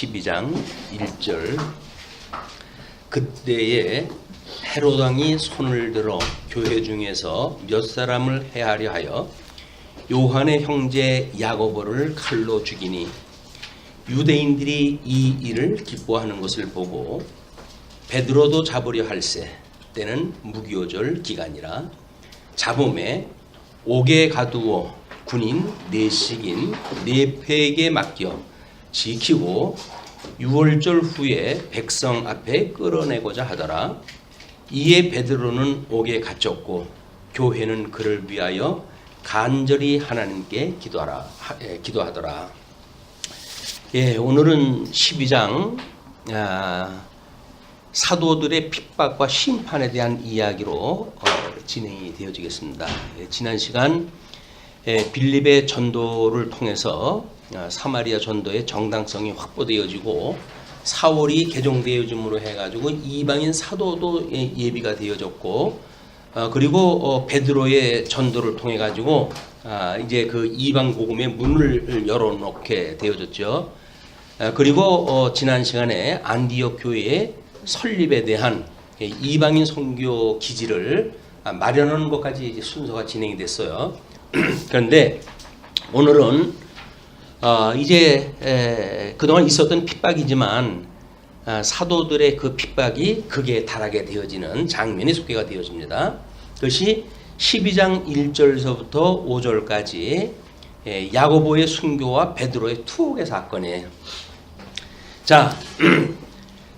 12장 1절 그때에 헤롯 왕이 손을 들어 교회 중에서 몇 사람을 해하려 하여 요한의 형제 야고보를 칼로 죽이니 유대인들이 이 일을 기뻐하는 것을 보고 베드로도 잡으려 할세 때는 무교절 기간이라 잡음에 옥에 가두어 군인 넷씩인 네패에게 맡겨 지키고 유월절 후에 백성 앞에 끌어내고자 하더라. 이에 베드로는 옥에 갇혔고 교회는 그를 위하여 간절히 하나님께 기도하더라. 예, 오늘은 12장 사도들의 핍박과 심판에 대한 이야기로 진행이 되어지겠습니다. 지난 시간 빌립의 전도를 통해서 사마리아 전도의 정당성이 확보되어지고 사월이 개종되어짐으로 해가지고 이방인 사도도 예비가 되어졌고 그리고 베드로의 전도를 통해 가지고 이제 그 이방 복음의 문을 열어놓게 되어졌죠. 그리고 지난 시간에 안디옥 교회의 설립에 대한 이방인 선교 기지를 마련하는 것까지 이제 순서가 진행이 됐어요. 그런데 오늘은 이제 그동안 있었던 핍박이지만 사도들의 그 핍박이 극에 달하게 되어지는 장면이 소개가 되어집니다. 그것이 12장 1절서부터 5절까지 야고보의 순교와 베드로의 투옥의 사건이에요. 자,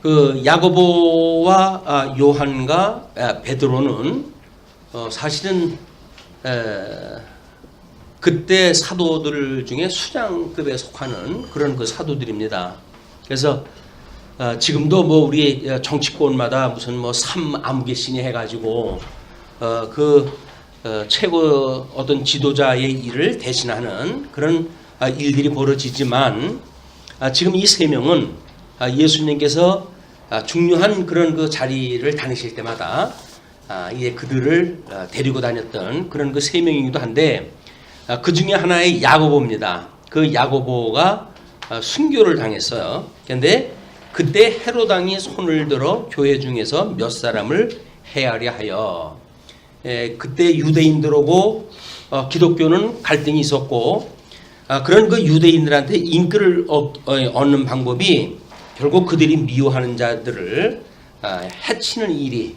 그 야고보와 요한과 베드로는 사실은 그때 사도들 중에 수장급에 속하는 그런 그 사도들입니다. 그래서 지금도 뭐 우리 정치권마다 무슨 뭐 삼아무개신이 해가지고 최고 어떤 지도자의 일을 대신하는 그런 일들이 벌어지지만 지금 이 세 명은 예수님께서 중요한 그런 그 자리를 다니실 때마다 이제 그들을 데리고 다녔던 그런 그 세 명이기도 한데 그 중에 하나의 야고보입니다. 그 야고보가 순교를 당했어요. 그런데 그때 헤롯 왕이 손을 들어 교회 중에서 몇 사람을 해하려 하여 그때 유대인들하고 기독교는 갈등이 있었고 그런 그 유대인들한테 인기를 얻는 방법이 결국 그들이 미워하는 자들을 해치는 일이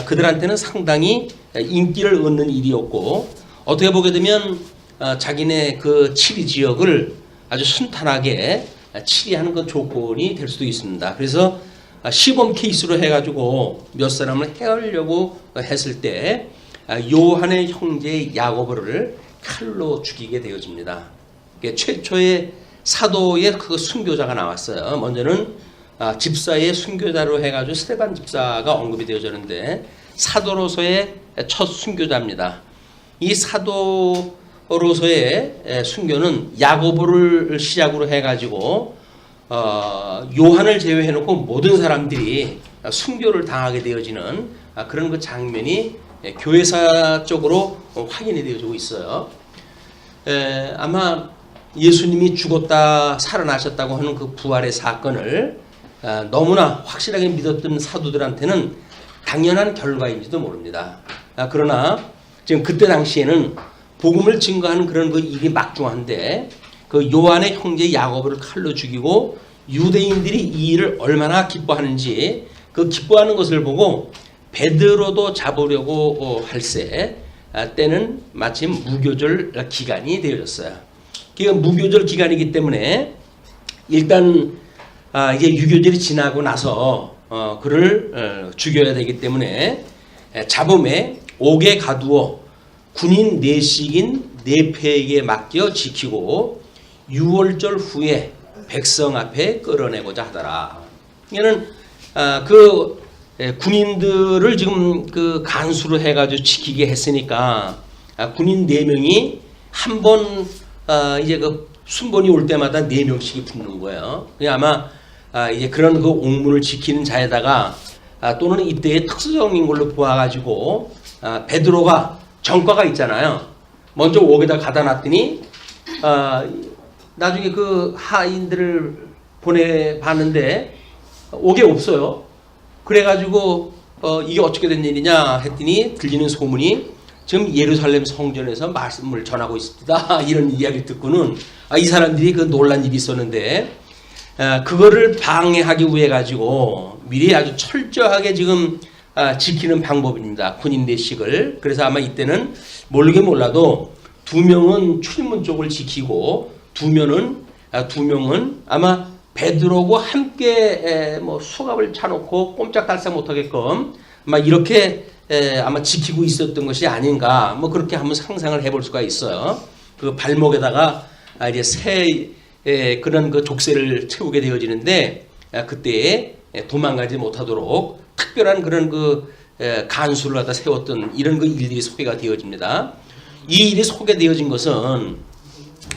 그들한테는 상당히 인기를 얻는 일이었고 어떻게 보게 되면 자기네 그 치리 지역을 아주 순탄하게 치리하는 그 조건이 될 수도 있습니다. 그래서 시범 케이스로 해가지고 몇 사람을 해하려고 했을 때 요한의 형제 야고보를 칼로 죽이게 되어집니다. 최초의 사도의 그 순교자가 나왔어요. 먼저는 집사의 순교자로 해가지고 스데반 집사가 언급이 되어졌는데 사도로서의 첫 순교자입니다. 이 사도로서의 순교는 야고보를 시작으로 해가지고 요한을 제외해놓고 모든 사람들이 순교를 당하게 되어지는 그런 그 장면이 교회사적으로 확인이 되어지고 있어요. 아마 예수님이 죽었다 살아나셨다고 하는 그 부활의 사건을 너무나 확실하게 믿었던 사도들한테는 당연한 결과인지도 모릅니다. 그러나 지금 그때 당시에는 복음을 증거하는 그런 그 일이 막중한데 그 요한의 형제 야고보를 칼로 죽이고 유대인들이 이 일을 얼마나 기뻐하는지 그 기뻐하는 것을 보고 베드로도 잡으려고 할세 때는 마침 무교절 기간이 되어졌어요. 그러니까 무교절 기간이기 때문에 일단 이제 유교절이 지나고 나서 그를 죽여야 되기 때문에 잡음에 옥에 가두어 군인 넷씩인 네패에게 맡겨 지키고 유월절 후에 백성 앞에 끌어내고자 하더라. 이는 그 군인들을 지금 그 간수를 해가지고 지키게 했으니까 군인 4명이 한 번 이제 그 순번이 올 때마다 4명씩이 붙는 거예요. 아마 이제 그런 그 옥문을 지키는 자에다가 또는 이때의 특수적인 걸로 보아가지고 베드로가 전과가 있잖아요. 먼저 옥에다 가다 놨더니 나중에 그 하인들을 보내봤는데 오게 없어요. 그래가지고 이게 어떻게 된 일이냐 했더니 들리는 소문이 지금 예루살렘 성전에서 말씀을 전하고 있습니다. 이런 이야기를 듣고는 이 사람들이 그 놀란 일이 있었는데 그거를 방해하기 위해 가지고 미리 아주 철저하게 지금 지키는 방법입니다. 군인 대식을. 그래서 아마 이때는 모르게 몰라도 2명은 출입문 쪽을 지키고 2명은 아마 베드로하고 함께 뭐 수갑을 차놓고 꼼짝달싹 못하게끔 아마 이렇게 아마 지키고 있었던 것이 아닌가 뭐 그렇게 한번 상상을 해볼 수가 있어요. 그 발목에다가 이제 새 그런 그 족쇄를 채우게 되어지는데 그때 도망가지 못하도록 특별한 그런 그 간수를 갖다 세웠던 이런 그 일들이 소개가 되어집니다. 이 일이 소개되어진 것은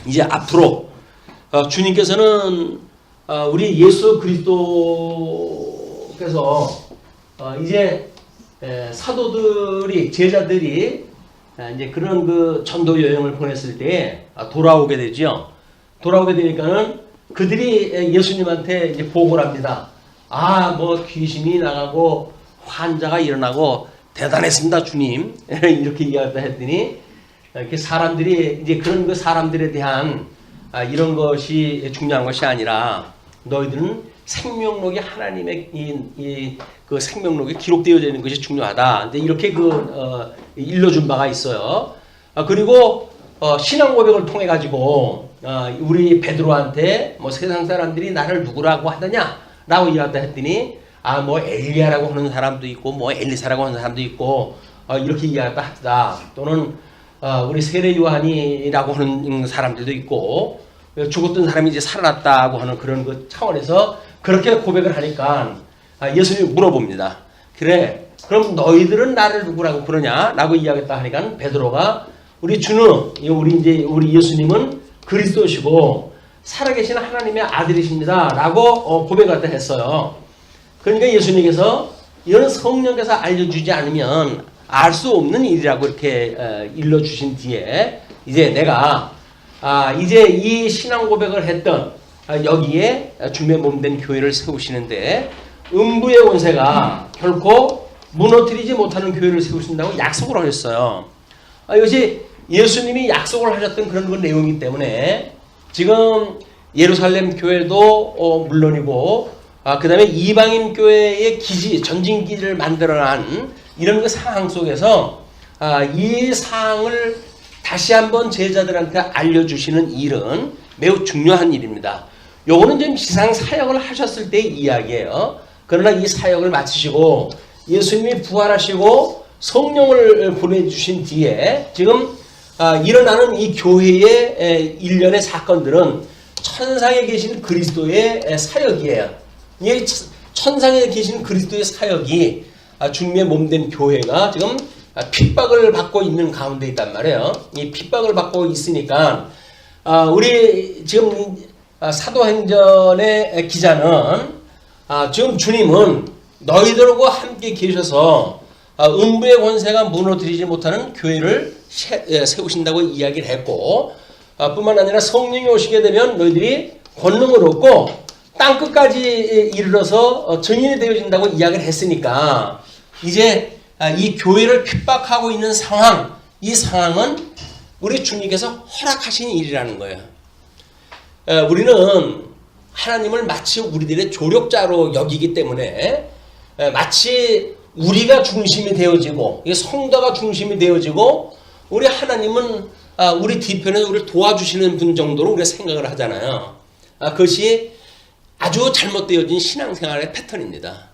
이제 앞으로 주님께서는 우리 예수 그리스도께서 이제 사도들이 제자들이 이제 그런 그 전도 여행을 보냈을 때 돌아오게 되죠. 돌아오게 되니까는 그들이 예수님한테 이제 보고를 합니다. 뭐 귀신이 나가고 환자가 일어나고 대단했습니다, 주님. 이렇게 이야기를 했더니 이렇게 사람들이 이제 그런 그 사람들에 대한 이런 것이 중요한 것이 아니라 너희들은 생명록이 하나님의 그 생명록에 기록되어 있는 것이 중요하다. 이렇게 일러준 바가 있어요. 그리고 신앙 고백을 통해 가지고 우리 베드로한테 뭐 세상 사람들이 나를 누구라고 하더냐라고 이야기했다 했더니 뭐 엘리야라고 하는 사람도 있고 뭐 엘리사라고 하는 사람도 있고 이렇게 이야기했다 하다. 또는 우리 세례 요한이라고 하는 사람들도 있고 죽었던 사람이 이제 살아났다고 하는 그런 그 차원에서 그렇게 고백을 하니까 예수님이 물어봅니다. 그래, 그럼 너희들은 나를 누구라고 그러냐? 라고 이야기했다 하니까 베드로가 우리 주는 우리 예수님은 그리스도시고 살아계신 하나님의 아들이십니다. 라고 고백을 했어요. 그러니까 예수님께서 이런 성령께서 알려주지 않으면 알 수 없는 일이라고 이렇게 일러주신 뒤에 이제 내가 이제 이 신앙 고백을 했던 여기에 주님의 몸된 교회를 세우시는데 음부의 권세가 결코 무너뜨리지 못하는 교회를 세우신다고 약속을 하셨어요. 이것이 예수님이 약속을 하셨던 그런 그 내용이기 때문에 지금 예루살렘 교회도 물론이고 그 다음에 이방인 교회의 기지, 전진기지를 만들어낸 이런 그 상황 속에서 이 사항을 다시 한번 제자들한테 알려주시는 일은 매우 중요한 일입니다. 요거는 지금 지상 사역을 하셨을 때의 이야기예요. 그러나 이 사역을 마치시고 예수님이 부활하시고 성령을 보내주신 뒤에 지금 일어나는 이 교회의 일련의 사건들은 천상에 계신 그리스도의 사역이에요. 이 천상에 계신 그리스도의 사역이 주님의 몸된 교회가 지금 핍박을 받고 있는 가운데 있단 말이에요. 이 핍박을 받고 있으니까 우리 지금 사도행전의 기자는 지금 주님은 너희들과 함께 계셔서 음부의 권세가 무너뜨리지 못하는 교회를 세우신다고 이야기를 했고 뿐만 아니라 성령이 오시게 되면 너희들이 권능을 얻고 땅끝까지 이르러서 증인이 되어진다고 이야기를 했으니까 이제 이 교회를 핍박하고 있는 상황, 이 상황은 우리 주님께서 허락하신 일이라는 거예요. 우리는 하나님을 마치 우리들의 조력자로 여기기 때문에 마치 우리가 중심이 되어지고 성도가 중심이 되어지고 우리 하나님은 우리 뒤편에 우리를 도와주시는 분 정도로 우리가 생각을 하잖아요. 그것이 아주 잘못되어진 신앙생활의 패턴입니다.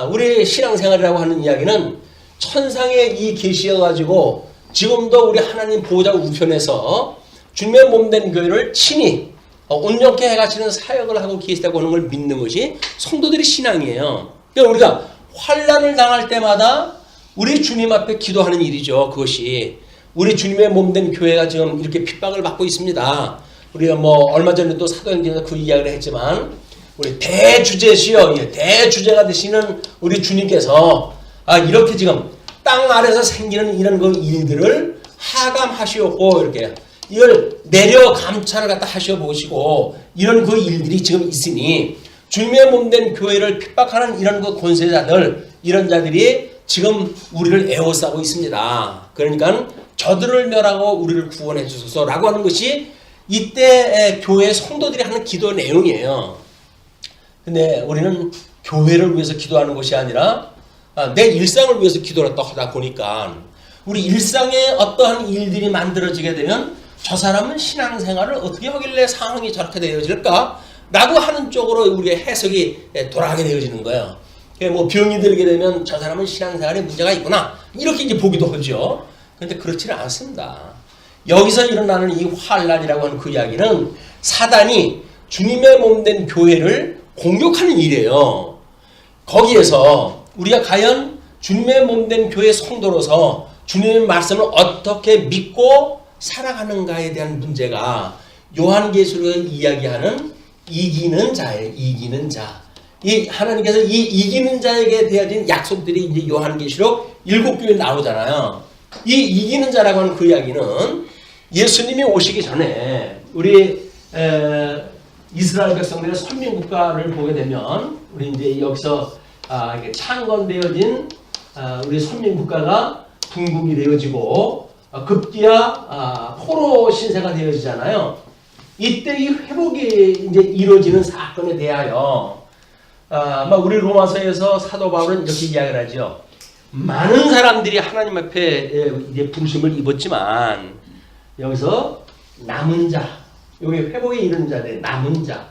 우리 신앙생활이라고 하는 이야기는 천상에 이 계시여가지고 지금도 우리 하나님 보호자 우편에서 주님의 몸된 교회를 친히 온전케 해가시는 사역을 하고 계시다고 하는 걸 믿는 것이 성도들의 신앙이에요. 그러니까 우리가 환난을 당할 때마다 우리 주님 앞에 기도하는 일이죠. 그것이 우리 주님의 몸된 교회가 지금 이렇게 핍박을 받고 있습니다. 우리가 뭐 얼마 전에도 사도행전에서 그 이야기를 했지만 우리 대주제시여 대주제가 되시는 우리 주님께서 이렇게 지금 땅 아래서 생기는 이런 그 일들을 하감하시었고 이렇게 이걸 내려 감찰을 갖다 하셔 보시고 이런 그 일들이 지금 있으니 주님의 몸된 교회를 핍박하는 이런 그 권세자들, 이런 자들이 지금 우리를 에워싸고 있습니다. 그러니까 저들을 멸하고 우리를 구원해 주소서라고 하는 것이 이때 교회 성도들이 하는 기도 내용이에요. 근데 우리는 교회를 위해서 기도하는 것이 아니라 내 일상을 위해서 기도를 또 하다 보니까 우리 일상에 어떠한 일들이 만들어지게 되면 저 사람은 신앙생활을 어떻게 하길래 상황이 저렇게 되어질까? 라고 하는 쪽으로 우리의 해석이 돌아가게 되어지는 거예요. 뭐 병이 들게 되면 저 사람은 신앙생활에 문제가 있구나. 이렇게 이제 보기도 하죠. 그런데 그렇지는 않습니다. 여기서 일어나는 이 환란이라고 하는 그 이야기는 사단이 주님의 몸된 교회를 공격하는 일이에요. 거기에서 우리가 과연 주님의 몸된 교회 성도로서 주님의 말씀을 어떻게 믿고 살아가는가에 대한 문제가 요한계시록에서 이야기하는 이기는 자예요. 이기는 자. 이 하나님께서 이 이기는 자에게 되어진 약속들이 이제 요한계시록 7교에 나오잖아요. 이 이기는 자라고 하는 그 이야기는 예수님이 오시기 전에 우리 이스라엘 백성들의 선민국가를 보게 되면 우리 이제 여기서 이렇게 창건되어진 우리 선민국가가 분국이 되어지고 급기야 포로 신세가 되어지잖아요. 이때 이 회복이 이제 이루어지는 사건에 대하여 우리 로마서에서 사도 바울은 이렇게 이야기를 하죠. 많은 사람들이 하나님 앞에 이제 부르심을 입었지만 여기서 남은 자, 여기 회복에 이르는 자들, 남은 자,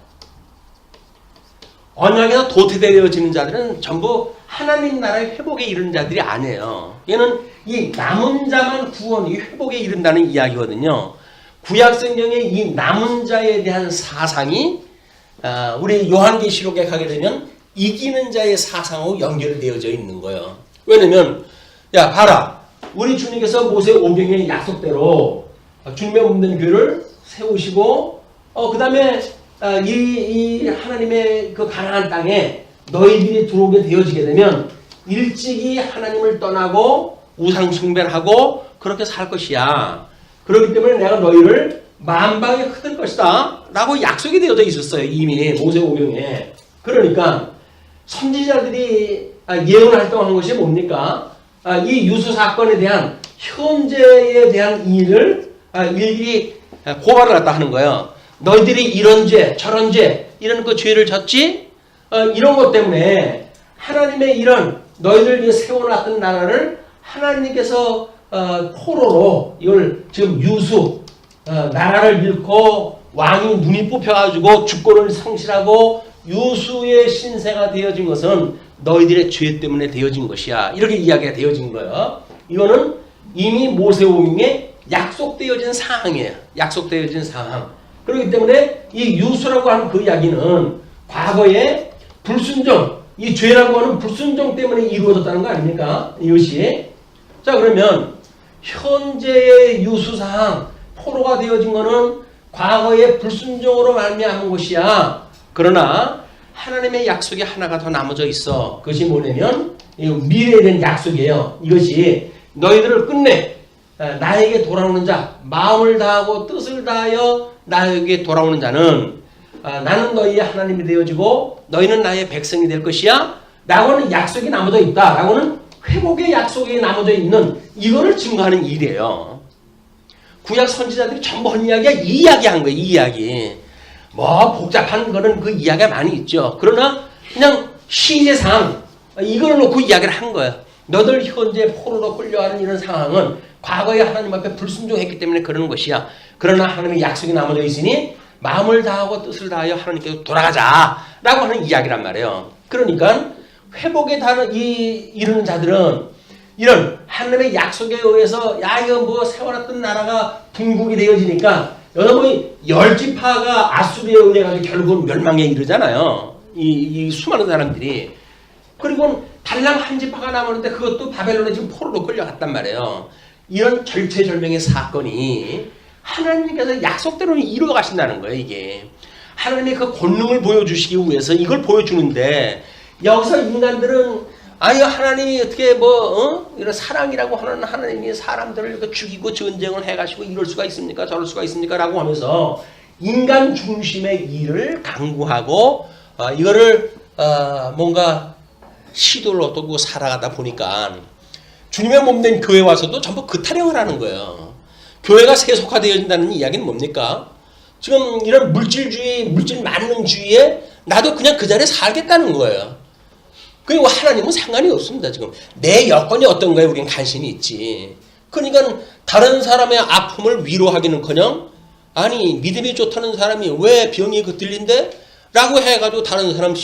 언약에서 도태되어지는 자들은 전부 하나님 나라의 회복에 이르는 자들이 아니에요. 얘는 이 남은 자만 구원, 이 회복에 이른다는 이야기거든요. 구약 성경의 이 남은 자에 대한 사상이 우리 요한계시록에 가게 되면 이기는 자의 사상하고 연결되어져 있는 거예요. 왜냐면 야 봐라, 우리 주님께서 모세 오경의 약속대로 주님의 몸된 교회를 세우시고 그 다음에 이 하나님의 그 가나안 땅에 너희들이 들어오게 되어지게 되면 일찍이 하나님을 떠나고 우상 숭배를 하고 그렇게 살 것이야. 그렇기 때문에 내가 너희를 만방에 흩을 것이다 라고 약속이 되어져 있었어요. 이미 모세오경에. 그러니까 선지자들이 예언 활동한 것이 뭡니까? 이 유수 사건에 대한 현재에 대한 일을 일일이 고발을 갖다 하는 거예요. 너희들이 이런 죄 저런 죄 이런 그 죄를 졌지? 이런 것 때문에 하나님의 이런 너희들 위해 세워놨던 나라를 하나님께서 포로로 이걸 지금 유수 나라를 잃고 왕이 눈이 뽑혀가지고 주권을 상실하고 유수의 신세가 되어진 것은 너희들의 죄 때문에 되어진 것이야. 이렇게 이야기가 되어진 거예요. 이거는 이미 모세오경에 약속되어진 상황이에요. 약속되어진 상황. 그렇기 때문에 이 유수라고 하는 그 이야기는 과거에 불순종, 이 죄라고 하는 불순종 때문에 이루어졌다는 거 아닙니까? 이것이. 자, 그러면 현재의 유수사항, 포로가 되어진 것은 과거의 불순종으로 말미암은 것이야. 그러나 하나님의 약속이 하나가 더 남아져 있어. 그것이 뭐냐면 미래에 대한 약속이에요. 이것이 너희들을 끝내 나에게 돌아오는 자, 마음을 다하고 뜻을 다하여 나에게 돌아오는 자는 나는 너희의 하나님이 되어지고 너희는 나의 백성이 될 것이야 라고 하는 약속이 남아져 있다 라고 하는 회복의 약속이 남아져 있는 이거를 증거하는 일이에요. 구약 선지자들이 전부 한 이야기가 이 이야기 한 거예요. 이 이야기. 뭐 복잡한 거는 그 이야기가 많이 있죠. 그러나 그냥 시제상 이걸 놓고 이야기를 한 거예요. 너들 현재 포로로 끌려가는 이런 상황은 과거에 하나님 앞에 불순종했기 때문에 그러는 것이야. 그러나 하나님의 약속이 남아져 있으니 마음을 다하고 뜻을 다하여 하나님께로 돌아가자라고 하는 이야기란 말이에요. 그러니까 회복에 이르는 자들은 이런 하나님의 약속에 의해서 야 이거 뭐 세워놨던 나라가 분국이 되어지니까 여러분 10지파가 아수르에 의해 가지고 결국은 멸망에 이르잖아요. 이 수많은 사람들이. 그리고 달랑 한 지파가 남았는데 그것도 바벨론에 지금 포로로 끌려갔단 말이에요. 이런 절체절명의 사건이 하나님께서 약속대로 이루어 가신다는 거예요. 이게 하나님의 그 권능을 보여주시기 위해서 이걸 보여주는데 여기서 인간들은 아니 하나님이 어떻게 이런 사랑이라고 하는 하나님이 사람들을 이렇게 죽이고 전쟁을 해가지고 이럴 수가 있습니까? 저럴 수가 있습니까? 라고 하면서 인간 중심의 일을 강구하고 이거를 뭔가 시도를 얻고 살아가다 보니까 주님의 몸된 교회 와서도 전부 그 타령을 하는 거예요. 교회가 세속화되어진다는 이야기는 뭡니까? 지금 이런 물질주의, 물질 만능주의에 나도 그냥 그 자리에 살겠다는 거예요. 그리고 하나님은 상관이 없습니다. 지금 내 여건이 어떤 거에 우리는 관심이 있지. 그러니까 다른 사람의 아픔을 위로하기는커녕 아니 믿음이 좋다는 사람이 왜 병이 들린대? 라고 해가지고 다른 사람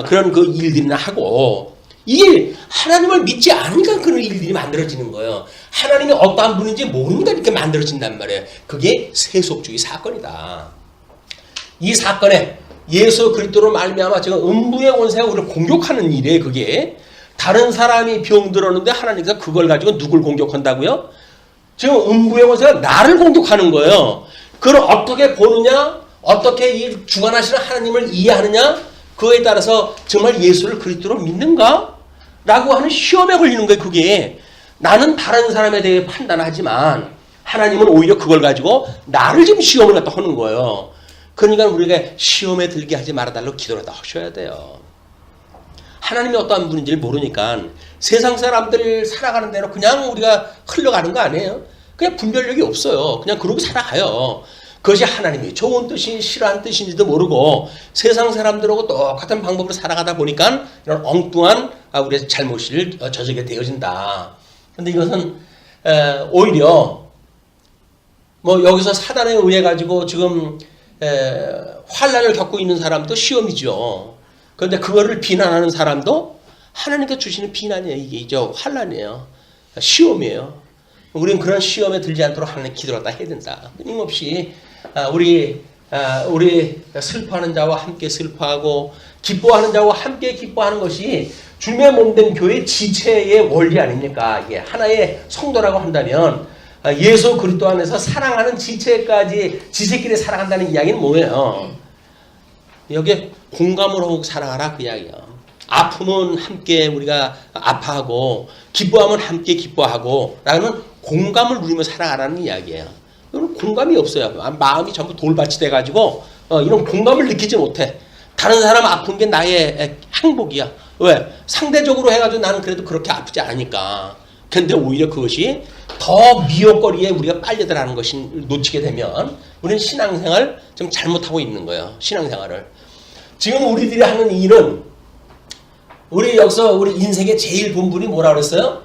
그런 그 일들이나 하고 이게 하나님을 믿지 않으니까 그런 일들이 만들어지는 거예요. 하나님이 어떠한 분인지 모르니까 이렇게 만들어진단 말이에요. 그게 세속주의 사건이다. 이 사건에 예수 그리스도로 말미암아 지금 음부의 원세가 우리를 공격하는 일이에요. 그게 다른 사람이 병들었는데 하나님께서 그걸 가지고 누굴 공격한다고요? 지금 음부의 원세가 나를 공격하는 거예요. 그걸 어떻게 보느냐, 어떻게 이 주관하시는 하나님을 이해하느냐, 그거에 따라서 정말 예수를 그리스도로 믿는가? 라고 하는 시험에 걸리는 거예요. 그게 나는 다른 사람에 대해 판단하지만 하나님은 오히려 그걸 가지고 나를 지금 시험을 갖다 하는 거예요. 그러니까 우리가 시험에 들게 하지 말아달라고 기도를 다 하셔야 돼요. 하나님이 어떠한 분인지를 모르니까 세상 사람들 살아가는 대로 그냥 우리가 흘러가는 거 아니에요. 그냥 분별력이 없어요. 그냥 그러고 살아가요. 그것이 하나님이 좋은 뜻이 싫어한 뜻인지도 모르고 세상 사람들하고 똑같은 방법으로 살아가다 보니까 이런 엉뚱한 우리의 잘못을 저지게 되어진다. 그런데 이것은 오히려 뭐 여기서 사단에 의해 가지고 지금 환난을 겪고 있는 사람도 시험이죠. 그런데 그거를 비난하는 사람도 하나님께 주시는 비난이에요. 이게 이제 환난이에요. 시험이에요. 우리는 그런 시험에 들지 않도록 하나님 기도를 다 해야 된다. 끊임없이 우리 슬퍼하는 자와 함께 슬퍼하고 기뻐하는 자와 함께 기뻐하는 것이 주님의 몸된 교회 지체의 원리 아닙니까? 이게 하나의 성도라고 한다면 예수 그리스도 안에서 사랑하는 지체끼리 살아간다는 이야기는 뭐예요? 여기에 공감을 하고 살아가라 그 이야기야. 아픔은 함께 우리가 아파하고 기뻐하면 함께 기뻐하고 라는 공감을 누리며 살아가라는 이야기예요. 이런 공감이 없어요. 마음이 전부 돌밭이 돼가지고 이런 공감을 느끼지 못해. 다른 사람 아픈 게 나의 행복이야. 왜? 상대적으로 해가지고 나는 그래도 그렇게 아프지 않으니까. 근데 오히려 그것이 더 미혹거리에 우리가 빨려들어가는 것이 놓치게 되면 우리는 신앙생활 좀 잘못하고 있는 거예요. 신앙생활을. 지금 우리들이 하는 일은 우리 여기서 우리 인생의 제일 본분이 뭐라고 그랬어요?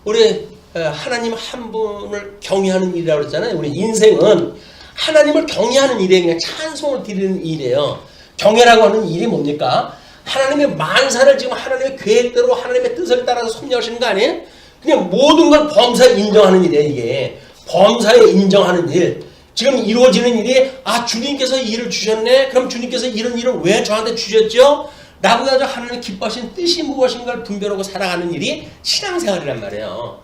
우리 하나님 한 분을 경외하는 일이라고 그랬잖아요. 우리 인생은 하나님을 경외하는 일이에요. 그냥 찬송을 드리는 일이에요. 경외라고 하는 일이 뭡니까? 하나님의 만사를 지금 하나님의 계획대로 하나님의 뜻을 따라서 섭리하시는 거 아니에요? 그냥 모든 걸 범사에 인정하는 일이에요. 이게 범사에 인정하는 일. 지금 이루어지는 일이 주님께서 일을 주셨네. 그럼 주님께서 이런 일을 왜 저한테 주셨죠? 라고 해서 하나님 기뻐하신 뜻이 무엇인가를 분별하고 살아가는 일이 신앙생활이란 말이에요.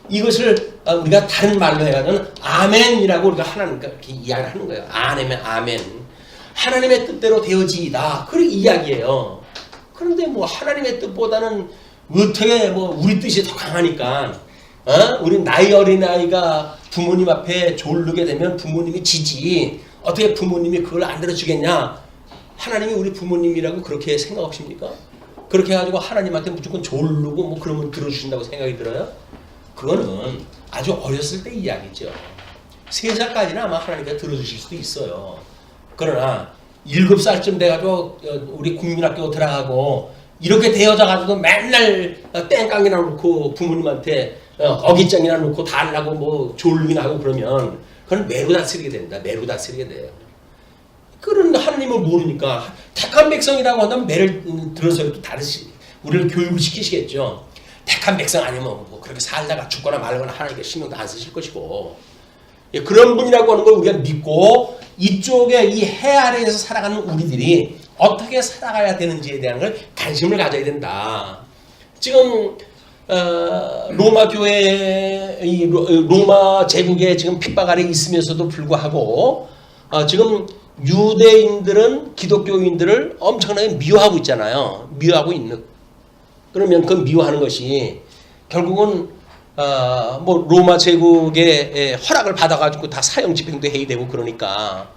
이것을 우리가 다른 말로 해가지고 아멘이라고 우리가 하나님께 이렇게 이야기를 하는 거예요. 아멘. 하나님의 뜻대로 되어지이다. 그런 이야기예요. 그런데 뭐 하나님의 뜻보다는 어떻게 뭐 우리 뜻이 더 강하니까 우리 나이 어린 아이가 부모님 앞에 졸르게 되면 부모님이 지지. 어떻게 부모님이 그걸 안 들어주겠냐? 하나님이 우리 부모님이라고 그렇게 생각하십니까? 그렇게 해가지고 하나님한테 무조건 졸르고 뭐 그러면 들어주신다고 생각이 들어요? 그거는 아주 어렸을 때 이야기죠. 3살까지는 아마 하나님께서 들어주실 수도 있어요. 그러나 7살쯤 돼가지고 우리 국민학교 들어가고 이렇게 되어져가지고 맨날 땡깡이나 놓고 부모님한테 어깃장이나 놓고 달라고 뭐 졸르기나 하고 그러면 그건 매로 다스리게 된다. 매로 다스리게 돼요. 그런 하나님을 모르니까 택한 백성이라고 한다면 매를 들어서 또 다르시 우리를 교육을 시키시겠죠. 택한 백성 아니면 뭐 그렇게 살다가 죽거나 말거나 하나님께 신경도 안 쓰실 것이고 그런 분이라고 하는 걸 우리가 믿고 이쪽에 이 해 아래에서 살아가는 우리들이 어떻게 살아가야 되는지에 대한 걸 관심을 가져야 된다. 지금 로마 교회, 로마 제국에 지금 핍박 아래 있으면서도 불구하고 지금 유대인들은 기독교인들을 엄청나게 미워하고 있잖아요. 미워하고 있는. 그러면 그 미워하는 것이 결국은 뭐 로마 제국의 허락을 받아가지고 다 사형 집행도 해야 되고 그러니까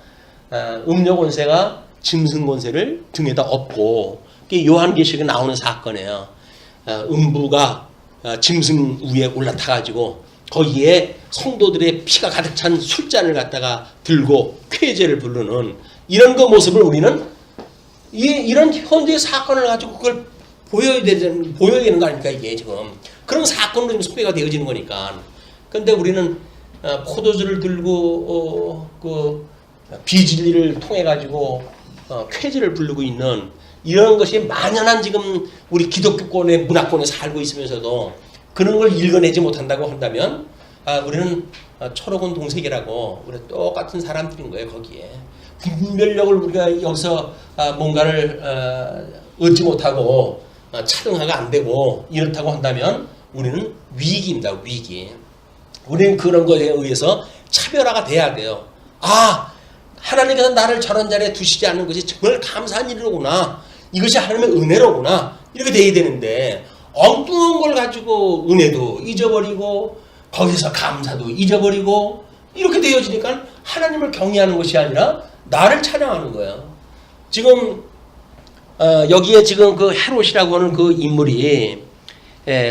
음료 권세가 짐승 권세를 등에다 업고, 이게 요한계시록에 나오는 사건이에요. 음부가 짐승 위에 올라타가지고 거기에 성도들의 피가 가득 찬 술잔을 갖다가 들고 쾌제를 부르는 이런 그 모습을 우리는 이런 현재의 사건을 가지고 그걸 보여야 되는 거 아닙니까, 이게 지금. 그런 사건으로 지금 소개가 되어지는 거니까. 그런데 우리는 포도주를 들고 그 비진리를 통해 가지고 쾌제를 부르고 있는 이런 것이 만연한 지금 우리 기독교권의 문화권에 살고 있으면서도 그런 걸 읽어내지 못한다고 한다면 우리는 철학원 동색이라고 우리 똑같은 사람들인 거예요. 거기에 분별력을 우리가 여기서 뭔가를 얻지 못하고 차등화가 안 되고 이렇다고 한다면 우리는 위기입니다. 위기. 우리는 그런 것에 의해서 차별화가 돼야 돼요. 하나님께서 나를 저런 자리에 두시지 않는 것이 정말 감사한 일이로구나. 이것이 하나님의 은혜로구나. 이렇게 돼야 되는데 엉뚱한 걸 가지고 은혜도 잊어버리고 거기서 감사도 잊어버리고 이렇게 되어지니까 하나님을 경외하는 것이 아니라 나를 찬양하는 거예요. 지금 여기에 지금 그 헤롯이라고 하는 그 인물이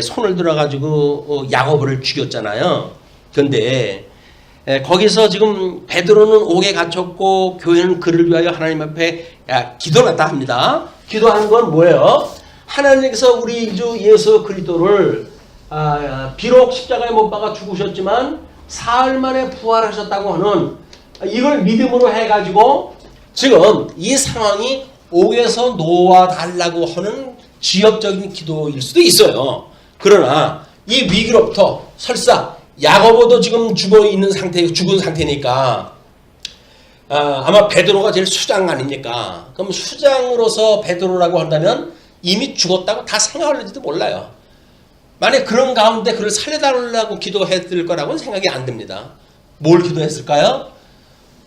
손을 들어가지고 야고보를 죽였잖아요. 그런데 거기서 지금 베드로는 옥에 갇혔고 교회는 그를 위하여 하나님 앞에 기도를 했다 합니다. 기도하는 건 뭐예요? 하나님께서 우리 주 예수 그리스도를 비록 십자가에 못 박아 죽으셨지만 사흘 만에 부활하셨다고 하는 이걸 믿음으로 해가지고 지금 이 상황이 옥에서 놓아달라고 하는 지역적인 기도일 수도 있어요. 그러나 이 위기로부터 설사 야고보도 지금 죽은 상태니까 아마 베드로가 제일 수장 아닙니까? 그럼 수장으로서 베드로라고 한다면 이미 죽었다고 다 생각할지도 몰라요. 만약 그런 가운데 그를 살려달라고 기도했을 거라고는 생각이 안 듭니다. 뭘 기도했을까요?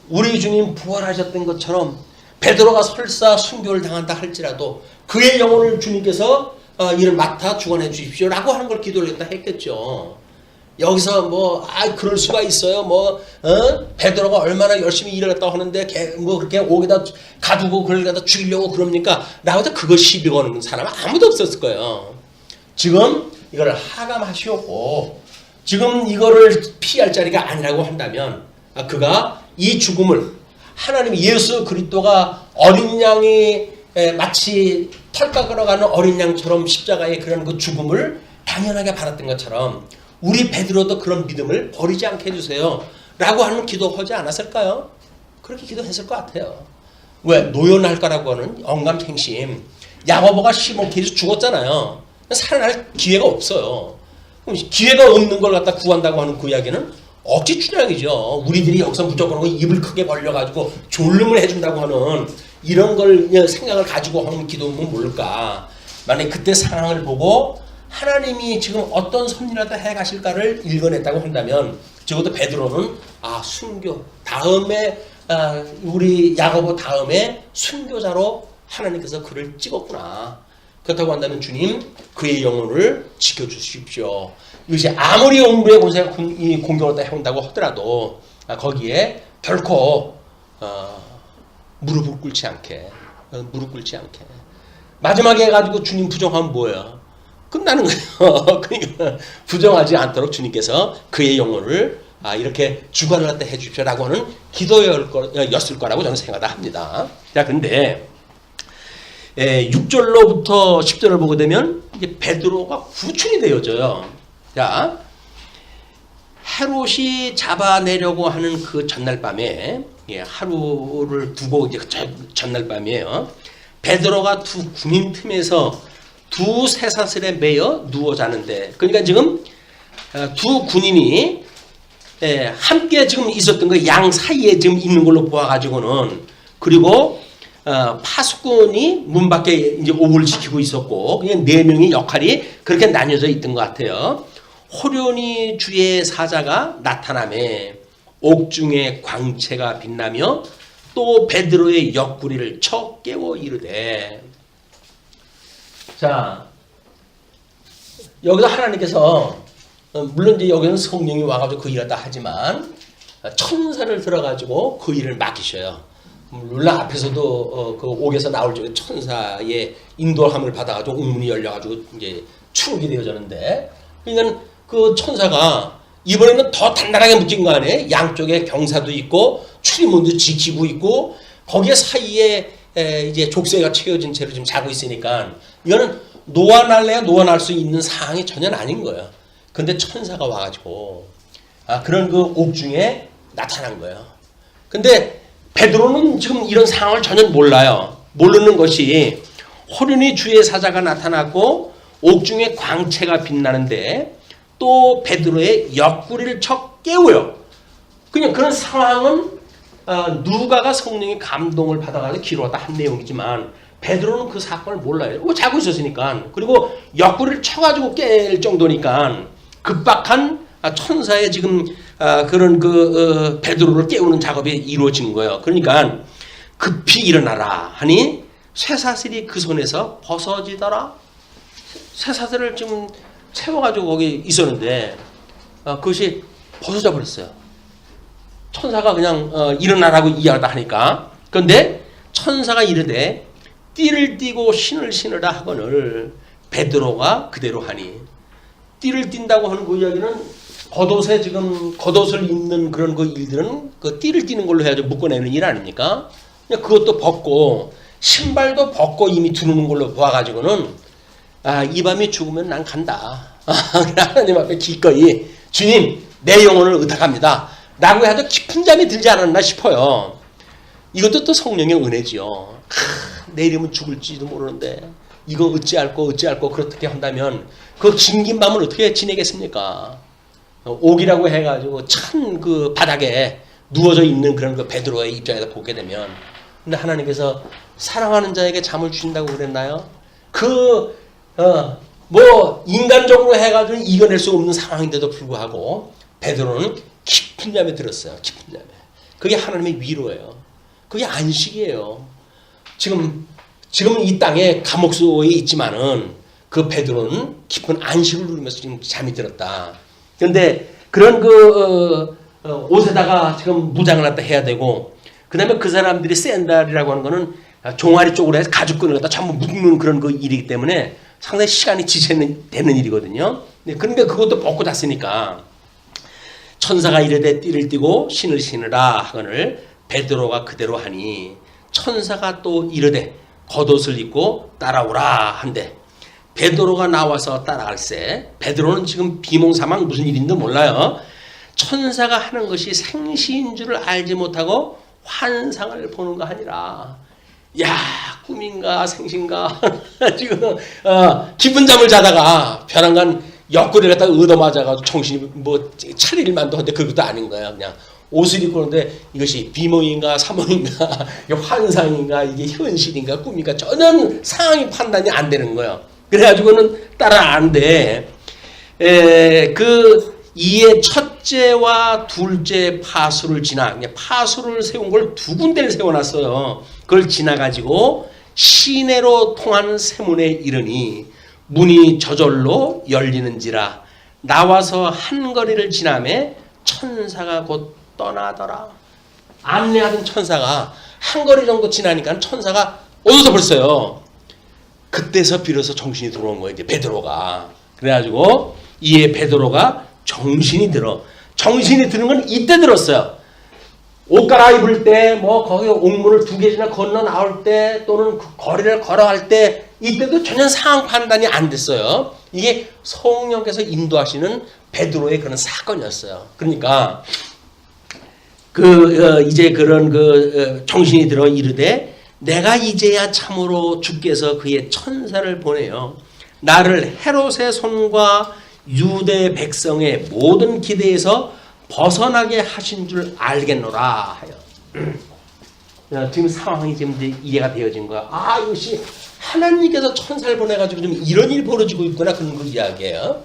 우리 주님 부활하셨던 것처럼 베드로가 설사 순교를 당한다 할지라도 그의 영혼을 주님께서 이를 맡아 주관해 주십시오 라고 하는 걸 기도를 했겠죠. 여기서 그럴 수가 있어요. 베드로가 얼마나 열심히 일을 했다고 하는데 그렇게 옥에다 가두고 그걸 갖다 죽이려고 그럽니까? 라고 그거 시비 거는 사람은 아무도 없었을 거예요. 지금 이걸 하감하시었고 지금 이거를 피할 자리가 아니라고 한다면 그가 이 죽음을 하나님 예수 그리스도가 어린 양이 마치 털까 걸어가는 어린 양처럼 십자가의 그런 그 죽음을 당연하게 받았던 것처럼 우리 베드로도 그런 믿음을 버리지 않게 해주세요 라고 하는 기도하지 않았을까요? 그렇게 기도했을 것 같아요. 왜? 노연할 거라고 하는 영감탱심. 야고보가 시몬케에서 죽었잖아요. 살아날 기회가 없어요. 기회가 없는 걸 갖다 구한다고 하는 그 이야기는 억지 주장이죠. 우리들이 여기서 무조건 입을 크게 벌려가지고 졸름을 해준다고 하는 이런 걸 생각을 가지고 하는 기도는 뭘까? 만약에 그때 상황을 보고 하나님이 지금 어떤 섭리라도 해가실까를 읽어냈다고 한다면 적어도 베드로는 순교 다음에 우리 야고보 다음에 순교자로 하나님께서 그를 찍었구나. 그렇다고 한다면 주님 그의 영혼을 지켜주십시오. 이것이 아무리 음부의 권세가 이 공격을 해온다고 하더라도 거기에 결코 무릎을 꿇지 않게 마지막에 해가지고 주님 부정하면 뭐예요? 끝나는 거예요. 그러니까 부정하지 않도록 주님께서 그의 영혼을 이렇게 주관을 갖다 해주십시오라고 하는 기도였을 거라고 저는 생각합니다. 자, 근데 6절로부터 10절을 보게 되면 이제 베드로가 구출이 되어져요. 자, 헤롯이 잡아내려고 하는 그 전날 밤에 하루를 두고 이제 전날 밤이에요. 베드로가 두 군인 틈에서 두 쇠사슬에 매여 누워 자는데, 그러니까 지금 두 군인이 함께 지금 있었던 거 양 사이에 지금 있는 걸로 보아가지고는, 그리고 파수꾼이 문 밖에 이제 옥을 지키고 있었고, 그냥 네 명의 역할이 그렇게 나뉘어져 있던 것 같아요. 호련히 주의 사자가 나타나매 옥중에 광채가 빛나며 또 베드로의 옆구리를 쳐 깨워 이르되. 자, 여기서 하나님께서 물론 이제 여기는 성령이 와가지고 그 일을 다 하지만 천사를 들어가지고 그 일을 맡기셔요. 물론 앞에서도 그 옥에서 나올 적에 천사의 인도함을 받아가지고 옥문이 열려가지고 이제 추억이 되어졌는데, 그러니까 그 천사가 이번에는 더 단단하게 묶인 거 아니에요? 양쪽에 경사도 있고 출입문도 지키고 있고 거기에 사이에 이제 족쇄가 채워진 채로 지금 자고 있으니까 이거는 놓아날래야 놓아날 수 있는 상황이 전혀 아닌 거예요. 근데 천사가 와가지고 그런 그 옥중에 나타난 거예요. 근데 베드로는 지금 이런 상황을 전혀 몰라요. 모르는 것이 호련히 주의 사자가 나타났고 옥중에 광채가 빛나는데 또 베드로의 옆구리를 쳐 깨워요. 그냥 그런 상황은 누가가 성령의 감동을 받아가지고 기록하다 한 내용이지만 베드로는 그 사건을 몰라요. 자고 있었으니까. 그리고 옆구리를 쳐가지고 깰 정도니까 급박한 천사의 지금 그런 그 베드로를 깨우는 작업이 이루어진 거예요. 그러니까 급히 일어나라 하니 쇠사슬이 그 손에서 벗어지더라. 쇠사슬을 지금 채워가지고 거기 있었는데 그것이 벗어져 버렸어요. 천사가 그냥 일어나라고 이야기하다 하니까. 그런데 천사가 이르되 띠를 띠고 신을 신으라 하거늘 베드로가 그대로 하니, 띠를 띈다고 하는 그 이야기는 겉옷에 지금 겉옷을 입는 그런 그 일들은 그 띠를 띠는 걸로 해야지 묶어내는 일 아닙니까? 그것도 벗고 신발도 벗고 이미 두르는 걸로 보아가지고는 이 밤이 죽으면 난 간다. 하나님 앞에 기꺼이 주님 내 영혼을 의탁합니다 라고 해도 깊은 잠이 들지 않았나 싶어요. 이것도 또 성령의 은혜지요. 내일이면 죽을지도 모르는데 이거 어찌할꼬 그렇게 한다면 그 긴 밤을 어떻게 지내겠습니까? 옥이라고 해가지고 참 그 바닥에 누워져 있는 그런 그 베드로의 입장에서 보게 되면, 근데 하나님께서 사랑하는 자에게 잠을 주신다고 그랬나요? 뭐 인간적으로 해가지고 이겨낼 수 없는 상황인데도 불구하고 베드로는 깊은 잠에 들었어요. 깊은 잠에. 그게 하나님의 위로예요. 그게 안식이에요. 지금 이 땅에 감옥소에 있지만은 그 베드로는 깊은 안식을 누리면서 지금 잠이 들었다. 그런데 그런 옷에다가 지금 무장을 갖다 해야 되고, 그 다음에 그 사람들이 샌달이라고 하는 거는 종아리 쪽으로 해서 가죽끈을 갖다 전부 묶는 그런 그 일이기 때문에 상당히 시간이 지체되는 일이거든요. 그런데 그것도 벗고 잤으니까 천사가 이르되 띠를 띠고 신을 신으라 하거늘 베드로가 그대로 하니 천사가 또 이르되 겉옷을 입고 따라오라 한대 베드로가 나와서 따라갈세. 베드로는 지금 비몽사몽 무슨 일인지 몰라요. 천사가 하는 것이 생시인 줄을 알지 못하고 환상을 보는 거 아니라, 야 꿈인가 생신가 지금 깊은 잠을 자다가 벼랑간 옆구리를 갖다가 얻어맞아가지고 정신이 뭐 차릴 만도 한데 그것도 아닌 거야. 그냥 옷을 입고 오는데 이것이 비몽인가 사몽인가 환상인가 이게 현실인가 꿈인가 전혀 상황이 판단이 안 되는 거예요. 그래가지고는 따라 안 돼. 이에 첫째와 둘째 파수를 지나, 파수를 세운 걸 두 군데를 세워놨어요. 그걸 지나가지고 시내로 통하는 세문에 이르니 문이 저절로 열리는지라 나와서 한 거리를 지나매 천사가 곧 떠나더라. 안내하던 천사가 한 거리 정도 지나니까 천사가 어디서 벌써요. 그때서 비로소 정신이 들어온 거예요. 이제 베드로가. 그래가지고 이에 베드로가 정신이 드는 건 이때 들었어요. 옷 갈아입을 때, 뭐 거기 옥문을 2개지나 건너 나올 때, 또는 그 거리를 걸어갈 때, 이때도 전혀 상황 판단이 안 됐어요. 이게 성령께서 인도하시는 베드로의 그런 사건이었어요. 그러니까 이제 그런 정신이 들어 이르되 내가 이제야 참으로 주께서 그의 천사를 보내요 나를 헤롯의 손과 유대 백성의 모든 기대에서 벗어나게 하신 줄 알겠노라 하여. 지금 상황이 지금 이제 이해가 되어진 거야. 이것이 하나님께서 천사를 보내가지고 좀 이런 일이 벌어지고 있구나 그런 거 이야기예요.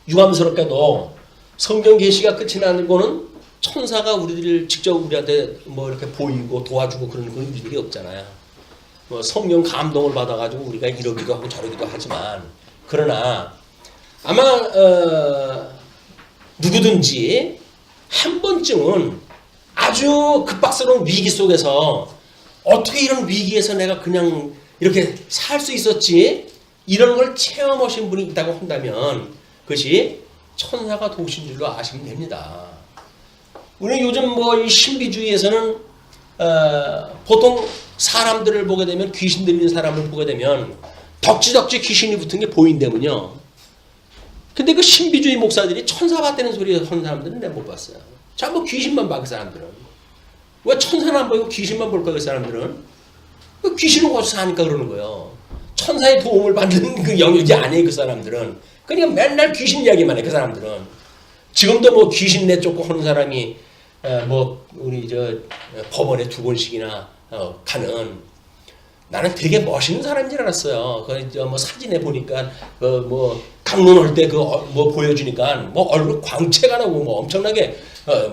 유감스럽게도 성경 계시가 끝이 나는 거는 천사가 우리를 직접 우리한테 뭐 이렇게 보이고 도와주고 그런 일이 없잖아요. 뭐 성령 감동을 받아가지고 우리가 이러기도 하고 저러기도 하지만, 그러나 아마 누구든지 한 번쯤은 아주 급박스러운 위기 속에서 어떻게 이런 위기에서 내가 그냥 이렇게 살 수 있었지? 이런 걸 체험하신 분이 있다고 한다면 그것이 천사가 도우신 줄로 아시면 됩니다. 우리 요즘 뭐 이 신비주의에서는 보통 사람들을 보게 되면 귀신 들리는 사람을 보게 되면 덕지덕지 귀신이 붙은 게 보인다면요. 근데 그 신비주의 목사들이 천사 봤다는 소리 하는 사람들은 내가 못 봤어요. 전부 귀신만 봐, 그 사람들은. 왜 천사는 안 보이고 귀신만 볼까, 그 사람들은? 귀신을 거쳐서 하니까 그러는 거예요. 천사의 도움을 받는 그 영역이 아니에요, 그 사람들은. 그러니까 맨날 귀신 이야기만 해, 그 사람들은. 지금도 뭐 귀신 내쫓고 하는 사람이 뭐 우리 저 법원에 2번씩이나 가는, 나는 되게 멋있는 사람인 줄 알았어요. 그 뭐 사진에 보니까 뭐 강론할 때 그 뭐 보여주니까 뭐 얼굴 광채가 나고 뭐 엄청나게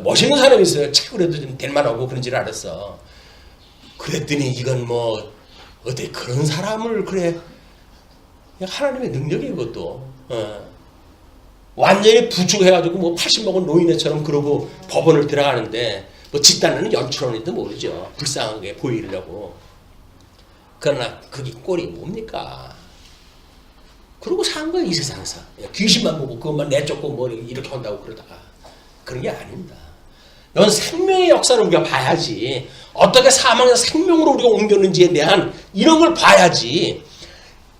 멋있는 사람이 있어요. 최고라도 좀 될만하고 그런 줄 알았어. 그랬더니 이건 뭐 어떻게 그런 사람을 그래, 하나님의 능력이에요, 그것도. 완전히 부축해가지고 뭐 80 먹은 노인네처럼 그러고 법원을 들어가는데 뭐 집단은 연출원인지 모르죠. 불쌍하게 보이려고. 그러나 그게 꼴이 뭡니까? 그러고 산 거야, 이 세상에서. 귀신만 보고 그것만 내쫓고 뭐 이렇게 한다고 그러다가. 그런 게 아닙니다. 이건 생명의 역사를 우리가 봐야지. 어떻게 사망에서 생명으로 우리가 옮겼는지에 대한 이런 걸 봐야지.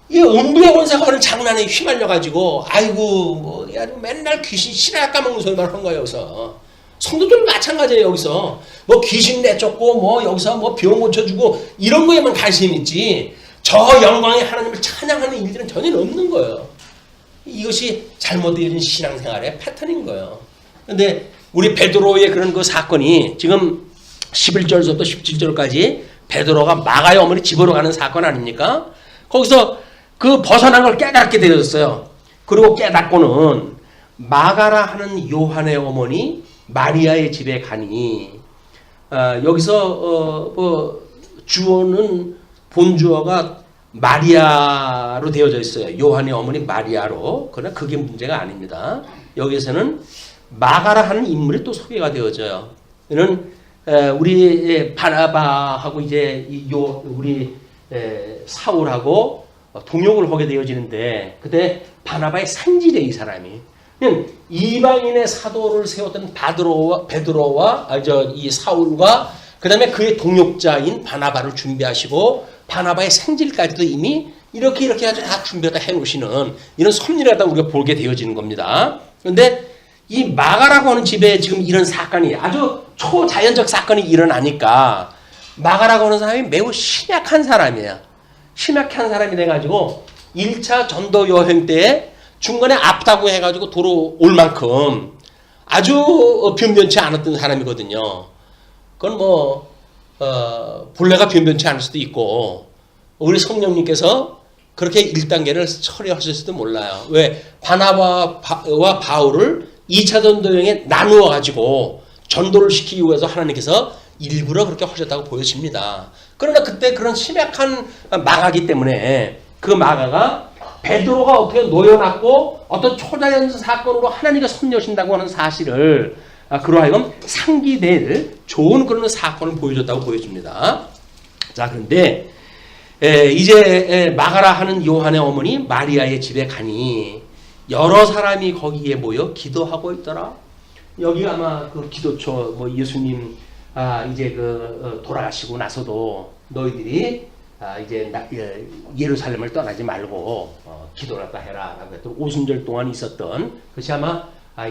이 음부의 권세가 하는 장난에 휘말려가지고 아이고 뭐 맨날 귀신 신약 까먹는 소리만 한 거예요. 여기서 성도들 마찬가지예요. 여기서 뭐 귀신 내쫓고 뭐 여기서 뭐 병 고쳐주고 이런 거에만 관심이 있지, 저 영광의 하나님을 찬양하는 일들은 전혀 없는 거예요. 이것이 잘못된 신앙생활의 패턴인 거예요. 근데 우리 베드로의 그런 그 사건이 지금 11절부터 17절까지 베드로가 마가의 어머니 집으로 가는 사건 아닙니까? 거기서 그 벗어난 걸 깨닫게 되었어요. 그리고 깨닫고는 마가라 하는 요한의 어머니 마리아의 집에 가니, 여기서 뭐 주어는 본주어가 마리아로 되어져 있어요. 요한의 어머니 마리아로. 그러나 그게 문제가 아닙니다. 여기서는 마가라 하는 인물이 또 소개가 되어져요. 이는 우리 바나바하고 이제 우리 사울하고 동역을 하게 되어지는데, 그때 바나바의 산지대 이 사람이. 이방인의 사도를 세웠던 베드로와 이 사울과 그 다음에 그의 동역자인 바나바를 준비하시고 바나바의 생질까지도 이미 이렇게 아주 다 준비를 해놓으시는 이런 섭리를 갖다 우리가 보게 되어지는 겁니다. 그런데 이 마가라고 하는 집에 지금 이런 사건이 아주 초자연적 사건이 일어나니까 마가라고 하는 사람이 매우 신약한 사람이에요. 신약한 사람이 돼가지고 1차 전도 여행 때 중간에 아프다고 해가지고 도로 올 만큼 아주 변변치 않았던 사람이거든요. 그건 뭐 본래가 변변치 않을 수도 있고 우리 성령님께서 그렇게 1단계를 처리하실 수도 몰라요. 왜? 바나바와 바울을 2차 전도 여행에 나누어 가지고 전도를 시키기 위해서 하나님께서 일부러 그렇게 하셨다고 보여집니다. 그러나 그때 그런 심약한 마가기 때문에 그 마가가 베드로가 어떻게 놓여놨고 어떤 초자연적 사건으로 하나님께서 섭리하신다고 하는 사실을 그러하여금 상기될 좋은 그런 사건을 보여줬다고 보여집니다. 자, 그런데 이제 마가라 하는 요한의 어머니 마리아의 집에 가니 여러 사람이 거기에 모여 기도하고 있더라. 여기 아마 그 기도처, 뭐 예수님 이제 돌아가시고 나서도 너희들이 이제 예루살렘을 떠나지 말고 기도를 갖다 해라 라고 했던 오순절 동안 있었던 것이 아마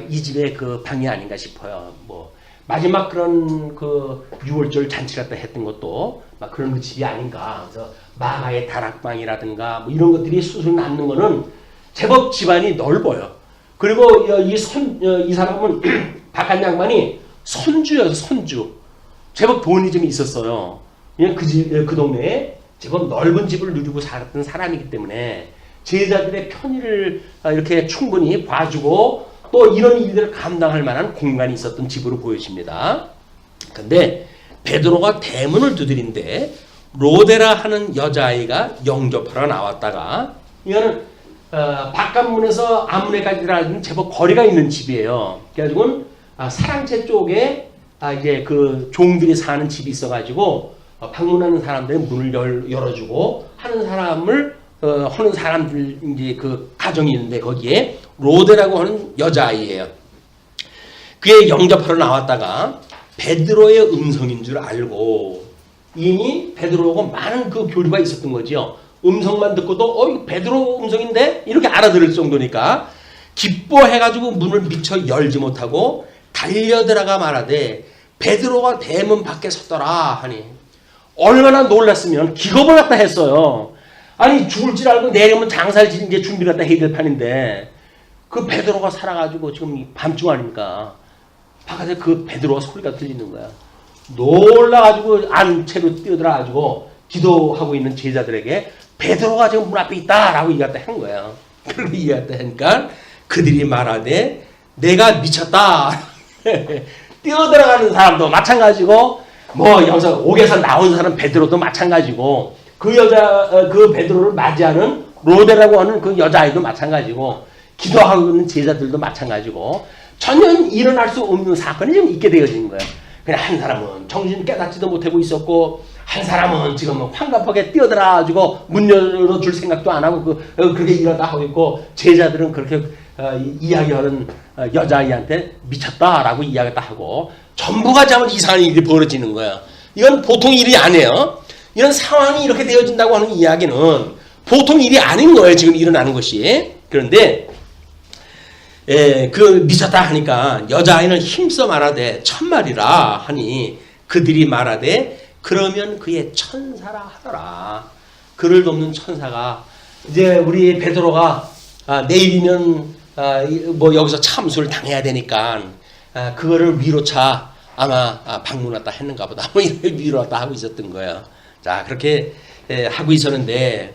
이 집의 그 방이 아닌가 싶어요. 뭐 마지막 그런 그 6월절 잔치 갖다 했던 것도 막 그런 그 집이 아닌가. 그래서 마가의 다락방이라든가 뭐 이런 것들이 수술 남는 거는 제법 집안이 넓어요. 그리고 이 사람은 바깥 양반이 손주여서 손주. 제법 돈이 좀 있었어요. 그냥 그 동네에 제법 넓은 집을 누리고 살았던 사람이기 때문에 제자들의 편의를 이렇게 충분히 봐주고 또 이런 일들을 감당할 만한 공간이 있었던 집으로 보여집니다. 그런데 베드로가 대문을 두드린데 로데라 하는 여자아이가 영접하러 나왔다가, 이거는 바깥문에서 앞문에까지 들어가는 제법 거리가 있는 집이에요. 그래가지고 사랑채 쪽에 이제 그 종들이 사는 집이 있어가지고 방문하는 사람들의 문을 열어주고 하는 사람들 이제 그 가정이 있는데 거기에 로데라고 하는 여자아이예요. 그의 영접하러 나왔다가 베드로의 음성인 줄 알고 이미 베드로하고 많은 그 교류가 있었던 거죠. 음성만 듣고도 베드로 음성인데 이렇게 알아들을 정도니까 기뻐해가지고 문을 미처 열지 못하고 달려들어가 말하되 베드로가 대문 밖에 섰더라 하니 얼마나 놀랐으면 기겁을 갖다 했어요. 아니 죽을 줄 알고 내려면 장사를 이제 준비 갖다 해야 될 판인데 그 베드로가 살아가지고 지금 밤중 아닙니까? 바깥에 그 베드로가 소리가 들리는 거야. 놀라가지고 안채로 뛰어들어가지고 기도하고 있는 제자들에게 베드로가 지금 문 앞에 있다라고 얘기했다 한 거예요. 그렇게 얘기했다 하니까 그들이 말하되 내가 미쳤다. 뛰어들어가는 사람도 마찬가지고 뭐 여기서 옥에서 나온 사람 베드로도 마찬가지고 그 베드로를 맞이하는 로데라고 하는 그 여자아이도 마찬가지고 기도하고 있는 제자들도 마찬가지고 전혀 일어날 수 없는 사건이 지금 있게 되어진 거예요. 그냥 한 사람은 정신 깨닫지도 못하고 있었고 한 사람은 지금 황급하게 뛰어들어가지고 문 열어줄 생각도 안 하고 그렇게 일하다 하고 있고 제자들은 그렇게 이야기하는 여자아이한테 미쳤다라고 이야기했다 하고 전부가 잘못 이상한 일이 벌어지는 거야. 이건 보통 일이 아니에요. 이런 상황이 이렇게 되어진다고 하는 이야기는 보통 일이 아닌 거예요. 지금 일어나는 것이. 그런데 그 미쳤다 하니까 여자아이는 힘써 말하되 천말이라 하니 그들이 말하되 그러면 그의 천사라 하더라. 그를 돕는 천사가 이제 우리 베드로가 내일이면 뭐 여기서 참수를 당해야 되니까 그거를 위로차 아마 방문 왔다 했는가 보다. 뭐 이렇게 위로 왔다 하고 있었던 거예요. 자 그렇게 하고 있었는데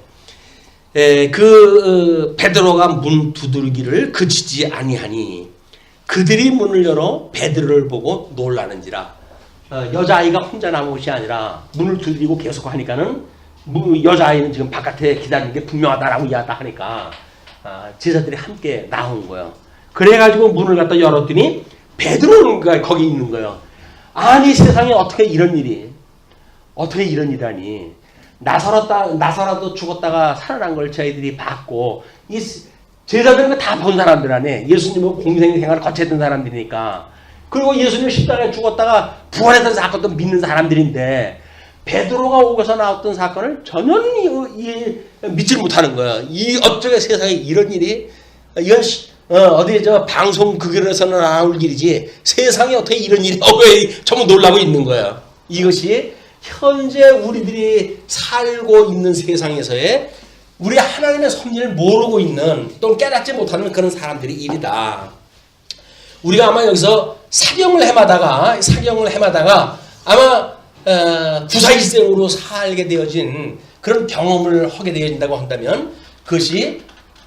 그 베드로가 문 두들기를 그치지 아니하니 그들이 문을 열어 베드로를 보고 놀라는지라. 여자아이가 혼자 남은 것이 아니라 문을 두드리고 계속 하니까는 여자아이는 지금 바깥에 기다리는 게 분명하다라고 이야기했다 하니까 제자들이 함께 나온 거예요. 그래가지고 문을 갖다 열었더니 베드로가 거기 있는 거예요. 아니 세상에 어떻게 이런 일이 나사로도 죽었다가 살아난 걸 저희들이 봤고 이 제자들은 다 본 사람들 안에 예수님은 공생생활을 거쳤던 사람들이니까 그리고 예수님 십자가에 죽었다가 부활했던 사건도 믿는 사람들인데 베드로가 오고서 나왔던 사건을 전혀 믿지를 못하는 거야. 이 어쩌게 세상에 이런 일이 이건 어디 저 방송 극연에서는 나올 일이지 세상에 어떻게 이런 일이 왜 전부 놀라고 있는 거야. 이것이 현재 우리들이 살고 있는 세상에서의 우리 하나님의 섭리를 모르고 있는 또는 깨닫지 못하는 그런 사람들의 일이다. 우리가 아마 여기서 사경을 해마다가 아마 구사일생으로 살게 되어진 그런 경험을 하게 되어진다고 한다면 그것이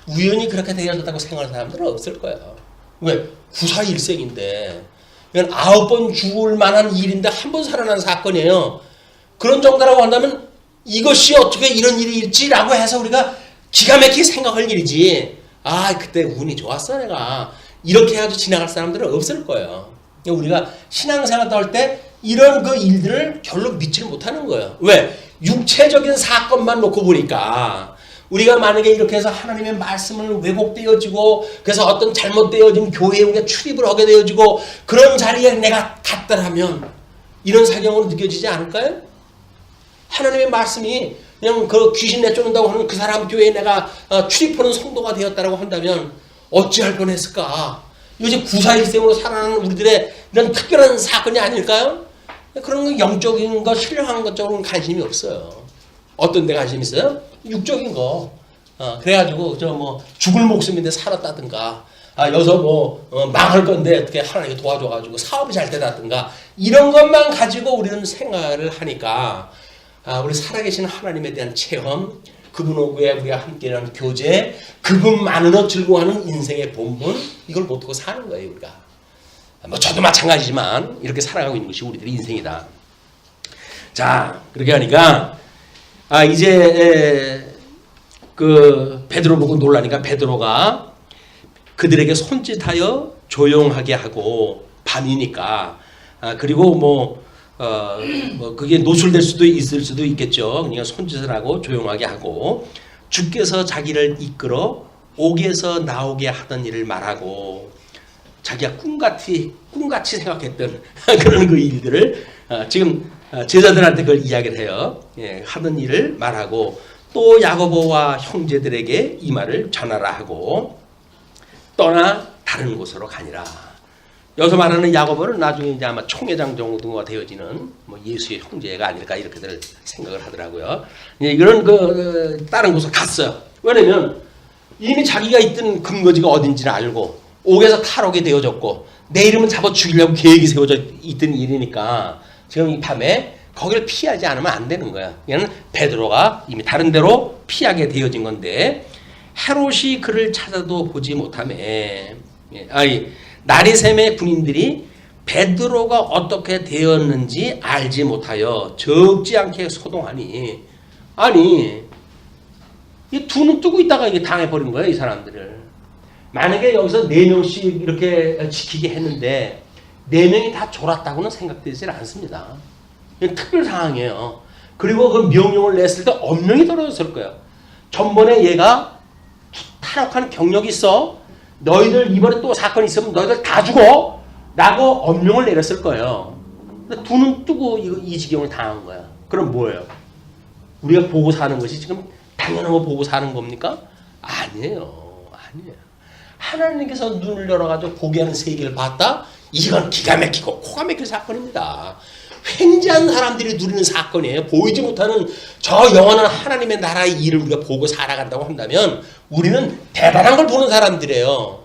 우연히 그렇게 되어졌다고 생각하는 사람들은 없을 거예요. 왜? 구사일생인데 이건 9번 죽을 만한 일인데 한 번 살아난 사건이에요. 그런 정도라고 한다면 이것이 어떻게 이런 일이 있지라고 해서 우리가 기가 막히게 생각할 일이지. 그때 운이 좋았어 내가. 이렇게 해가지고 지나갈 사람들은 없을 거예요. 우리가 신앙생활 할 때 이런 그 일들을 별로 믿지를 못하는 거예요. 왜? 육체적인 사건만 놓고 보니까 우리가 만약에 이렇게 해서 하나님의 말씀을 왜곡되어지고 그래서 어떤 잘못되어진 교회에 우리가 출입을 하게 되어지고 그런 자리에 내가 갔더라면 이런 사경으로 느껴지지 않을까요? 하나님의 말씀이 그냥 그 귀신 내쫓는다고 하는 그 사람 교회에 내가 출입하는 성도가 되었다고 한다면 어찌할 뻔했을까? 이것이 구사일생으로 살아가는 우리들의 이런 특별한 사건이 아닐까요? 그런 거 영적인 거, 신령한 것 쪽으로는 관심이 없어요. 어떤 데 관심 있어요? 육적인 거. 그래가지고 저 뭐 죽을 목숨인데 살았다든가, 여기서 뭐 망할 건데 어떻게 하나님이 도와줘가지고 사업이 잘 되다든가 이런 것만 가지고 우리는 생활을 하니까 우리 살아계신 하나님에 대한 체험, 그분하고의 우리가 함께하는 교제, 그분만으로 즐거워하는 인생의 본분 이걸 못하고 사는 거예요 우리가. 뭐 저도 마찬가지지만 이렇게 살아가고 있는 것이 우리들의 인생이다. 자 그렇게 하니까 이제 그 베드로 보고 놀라니까 베드로가 그들에게 손짓하여 조용하게 하고 밤이니까 그리고 뭐 그게 노출될 수도 있을 수도 있겠죠. 그러니까 손짓을 하고 조용하게 하고 주께서 자기를 이끌어 옥에서 나오게 하던 일을 말하고 자기가 꿈같이 생각했던 그런 그 일들을 지금 제자들한테 그걸 이야기를 해요. 예, 하던 일을 말하고 또 야고보와 형제들에게 이 말을 전하라 하고 떠나 다른 곳으로 가니라. 여기서 말하는 야고보는 나중에 이제 아마 총회장 정도가 되어지는 뭐 예수의 형제가 아닐까 이렇게들 생각을 하더라고요. 예, 이런 다른 곳으로 갔어요. 왜냐면 이미 자기가 있던 근거지가 어딘지를 알고 옥에서 탈옥이 되어졌고 내 이름은 잡아 죽이려고 계획이 세워져 있던 일이니까 지금 이 밤에 거기를 피하지 않으면 안 되는 거야. 얘는 베드로가 이미 다른 데로 피하게 되어진 건데 헤롯이 그를 찾아도 보지 못하며 나리샘의 군인들이 베드로가 어떻게 되었는지 알지 못하여 적지 않게 소동하니 아니 이 두 눈 뜨고 있다가 이게 당해버린 거예요. 이 사람들을. 만약에 여기서 4명씩 이렇게 지키게 했는데 4명이 다 졸았다고는 생각되지 않습니다. 이건 특별 상황이에요. 그리고 그 명령을 냈을 때 엄명이 떨어졌을 거예요. 전번에 얘가 탈옥한 경력이 있어. 너희들 이번에 또 사건이 있으면 너희들 다 죽어. 라고 엄명을 내렸을 거예요. 근데 두 눈 뜨고 이 지경을 당한 거야. 그럼 뭐예요? 우리가 보고 사는 것이 지금 당연한 거 보고 사는 겁니까? 아니에요. 하나님께서 눈을 열어가지고 보게 하는 세계를 봤다? 이건 기가 막히고 코가 막힐 사건입니다. 횡재한 사람들이 누리는 사건이에요. 보이지 못하는 저 영원한 하나님의 나라의 일을 우리가 보고 살아간다고 한다면 우리는 대단한 걸 보는 사람들이에요.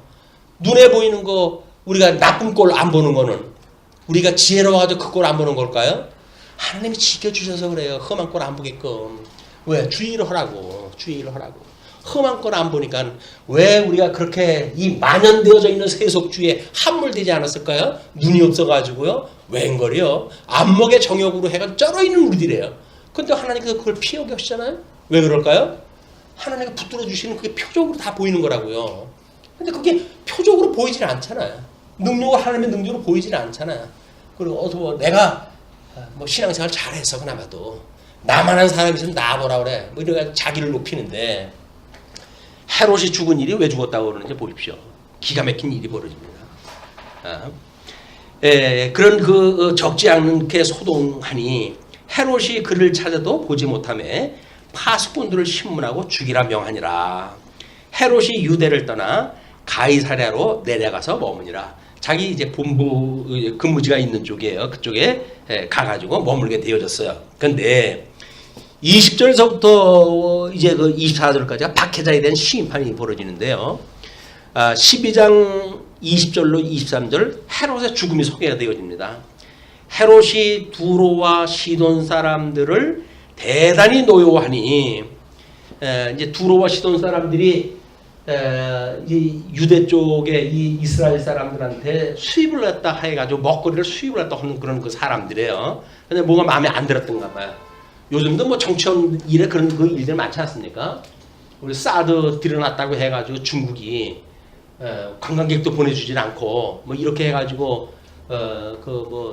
눈에 보이는 거 우리가 나쁜 꼴 안 보는 거는 우리가 지혜로워가지고 그 꼴 안 보는 걸까요? 하나님이 지켜주셔서 그래요. 험한 꼴 안 보게끔. 왜? 주의를 하라고. 험한 걸 안 보니까 왜 우리가 그렇게 이 만연되어져 있는 세속주의에 함몰되지 않았을까요? 눈이 없어가지고요. 웬걸이요? 안목의 정욕으로 해가 쩔어있는 우리들이에요. 근데 하나님께서 그걸 피하게 하시잖아요? 왜 그럴까요? 하나님이 붙들어 주시는 그게 표적으로 다 보이는 거라고요. 근데 그게 표적으로 보이질 않잖아요. 하나님의 능력으로 보이질 않잖아요. 그리고 내가 신앙생활 잘해서 그나마도 나만한 사람이 있으면 나보라 그래. 이래가 자기를 높이는데 헤롯이 죽은 일이 왜 죽었다고 그러는지 보십시오. 기가 막힌 일이 벌어집니다. 그런 적지 않게 소동하니 헤롯이 그를 찾아도 보지 못하며 파수꾼들을 신문하고 죽이라 명하니라. 헤롯이 유대를 떠나 가이사랴로 내려가서 머무니라. 자기 이제 본부 근무지가 있는 쪽이에요. 그쪽에 가가지고 머물게 되어졌어요. 근데 20절서부터 이제 그 24절까지가 박해자에 대한 심판이 벌어지는데요. 12장 20절로 23절 헤롯의 죽음이 소개가 되어집니다. 헤롯이 두로와 시돈 사람들을 대단히 노여워하니 이제 두로와 시돈 사람들이 이 유대 쪽에 이 이스라엘 사람들한테 수입을 갖다 해가지고 먹거리를 수입을 갖다 하는 그런 그 사람들이에요. 근데 뭐가 마음에 안 들었던가 봐요. 요즘도 뭐 정치원 일에 그런 그 일들 많지 않습니까? 우리 사드 들여놨다고 해가지고 중국이 관광객도 보내주질 않고 뭐 이렇게 해가지고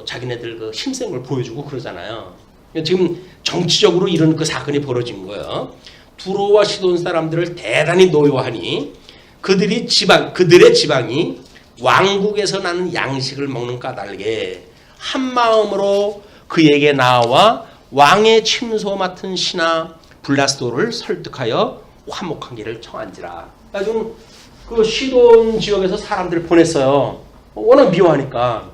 자기네들 그 힘센 걸 보여주고 그러잖아요. 지금 정치적으로 이런 그 사건이 벌어진 거예요. 두로와 시돈 사람들을 대단히 노여워하니 그들의 지방이 왕국에서 나는 양식을 먹는 까닭에 한 마음으로 그에게 나와 왕의 침소 맡은 신하 블라스도를 설득하여 화목하기를 청한지라. 나중 그 시돈 지역에서 사람들을 보냈어요. 워낙 미워하니까.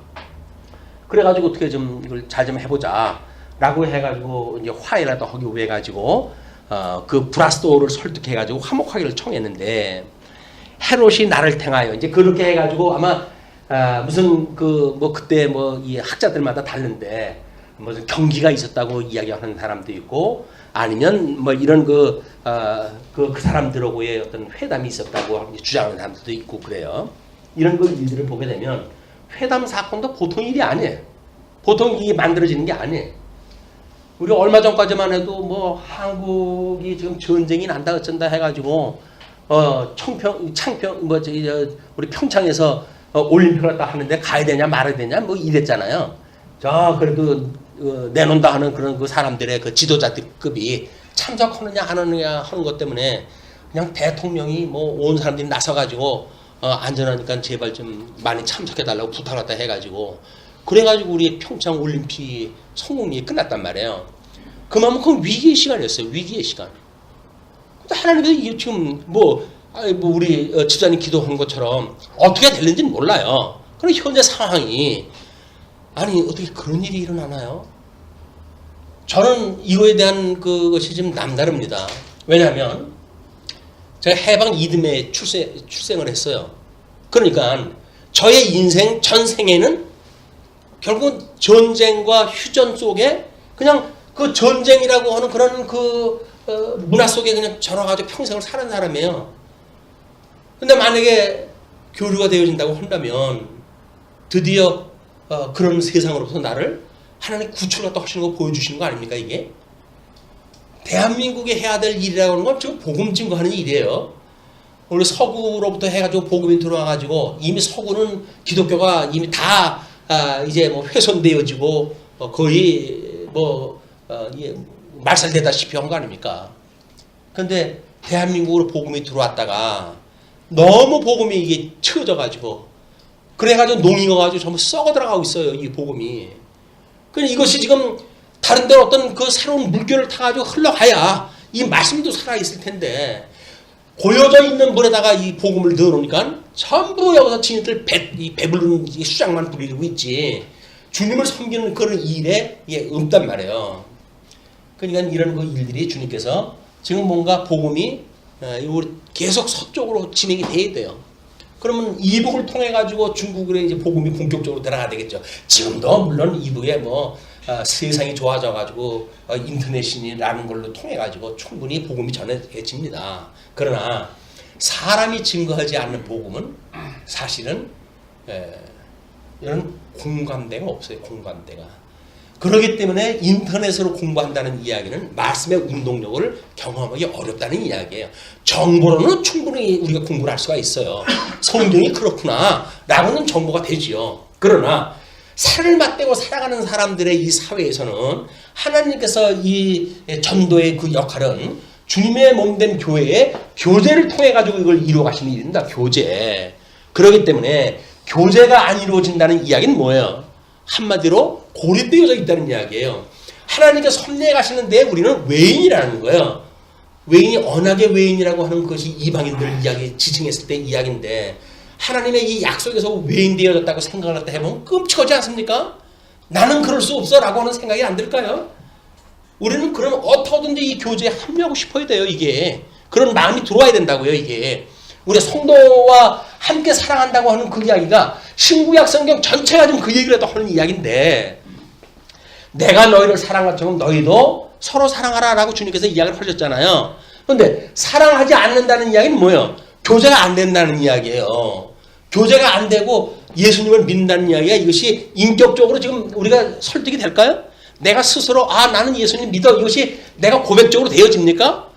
그래가지고 어떻게 좀 이걸 잘 좀 해보자라고 해가지고 이제 화해라도 하기 위해 가지고 그 블라스도를 설득해가지고 화목하기를 청했는데 헤롯이 나를 행하여 이제 그렇게 해가지고 아마 무슨 그때 이 학자들마다 다른데. 무슨 경기가 있었다고 이야기하는 사람도 있고 아니면 뭐 이런 그 사람들하고의 어떤 회담이 있었다고 주장하는 사람들도 있고 그래요. 이런 그 일들을 보게 되면 회담 사건도 보통 일이 아니에요. 보통 이게 만들어지는 게 아니에요. 우리 얼마 전까지만 해도 뭐 한국이 지금 전쟁이 난다 어쩐다 해가지고 우리 평창에서 올림픽을 다 하는데 가야 되냐 말아야 되냐 뭐 이랬잖아요. 자, 그래도 내놓는다 하는 그런 그 사람들의 그 지도자급이 참석하느냐 안 하느냐 하는 것 때문에 그냥 대통령이 뭐 온 사람들이 나서가지고 안전하니까 제발 좀 많이 참석해달라고 부탁을 갖다 해가지고 그래가지고 우리 평창 올림픽 성공이 끝났단 말이에요. 그만큼 위기의 시간이었어요. 위기의 시간. 근데 하나님께서 이게 지금 뭐 우리 집사님 기도한 것처럼 어떻게 될는지는 몰라요. 그럼 현재 상황이 아니 어떻게 그런 일이 일어나나요? 저는 이거에 대한 그것이 좀 남다릅니다. 왜냐하면 제가 해방 이듬해 출생을 했어요. 그러니까 저의 인생 전생에는 결국 전쟁과 휴전 속에 그냥 그 전쟁이라고 하는 그런 그 문화 속에 그냥 절어가지고 평생을 사는 사람이에요. 근데 만약에 교류가 되어진다고 한다면 드디어 그런 세상으로부터 나를 하나님 구출갖다 하시는 거 보여주시는 거 아닙니까 이게? 대한민국이 해야 될 일이라고 하는 건 지금 복음 증거하는 일이에요. 우리 서구로부터 해가지고 복음이 들어와가지고 이미 서구는 기독교가 이미 다 이제 뭐 훼손되어지고 거의 말살되다시피 한 거 아닙니까? 근데 대한민국으로 복음이 들어왔다가 너무 복음이 이게 채워져가지고 그래가지고 농익어가지고 전부 썩어 들어가고 있어요. 이 복음이. 그러니까 이것이 지금 다른 데 어떤 그 새로운 물결을 타가지고 흘러가야 이 말씀도 살아있을 텐데 고여져 있는 물에다가 이 복음을 넣어놓으니까 전부 여기서 지인들 배부른 수작만 부리고 있지 주님을 섬기는 그런 일에 없단 말이에요. 그러니까 이런 그 일들이 주님께서 지금 뭔가 복음이 계속 서쪽으로 진행이 돼야 돼요. 그러면 이북을 통해 가지고 중국에 이제 복음이 본격적으로 들어가야 되겠죠. 지금도 물론 이북에 세상이 좋아져 가지고 인터넷이라는 걸로 통해 가지고 충분히 복음이 전해집니다. 그러나 사람이 증거하지 않는 복음은 사실은 이런 공감대가 없어요. 공감대가. 그렇기 때문에 인터넷으로 공부한다는 이야기는 말씀의 운동력을 경험하기 어렵다는 이야기예요. 정보로는 충분히 우리가 공부를 할 수가 있어요. 성경이 그렇구나 라고는 정보가 되지요. 그러나 살을 맞대고 살아가는 사람들의 이 사회에서는 하나님께서 이 전도의 그 역할은 주님의 몸된 교회의 교제를 통해 가지고 이걸 이루어 가시는 일입니다. 교제. 그렇기 때문에 교제가 안 이루어진다는 이야기는 뭐예요? 한마디로 고립되어져 있다는 이야기예요. 하나님께 섭리해 가시는데 우리는 외인이라는 거예요. 외인이 언약의 외인이라고 하는 것이 이방인들 이야기 지칭했을 때 이야기인데 하나님의 이 약속에서 외인 되어졌다고 생각을 했다 해보면 끔찍하지 않습니까? 나는 그럴 수 없어 라고 하는 생각이 안 들까요? 우리는 그럼 어떻게든지 이 교제에 합류하고 싶어야 돼요. 이게 그런 마음이 들어와야 된다고요. 이게 우리 성도와 함께 사랑한다고 하는 그 이야기가 신구약 성경 전체가 지금 그 얘기를 하는 이야기인데 내가 너희를 사랑한 것처럼 너희도 서로 사랑하라 라고 주님께서 이야기를 하셨잖아요. 그런데 사랑하지 않는다는 이야기는 뭐예요? 교제가 안 된다는 이야기예요. 교제가 안 되고 예수님을 믿는다는 이야기가 이것이 인격적으로 지금 우리가 설득이 될까요? 내가 스스로 나는 예수님 믿어 이것이 내가 고백적으로 되어집니까?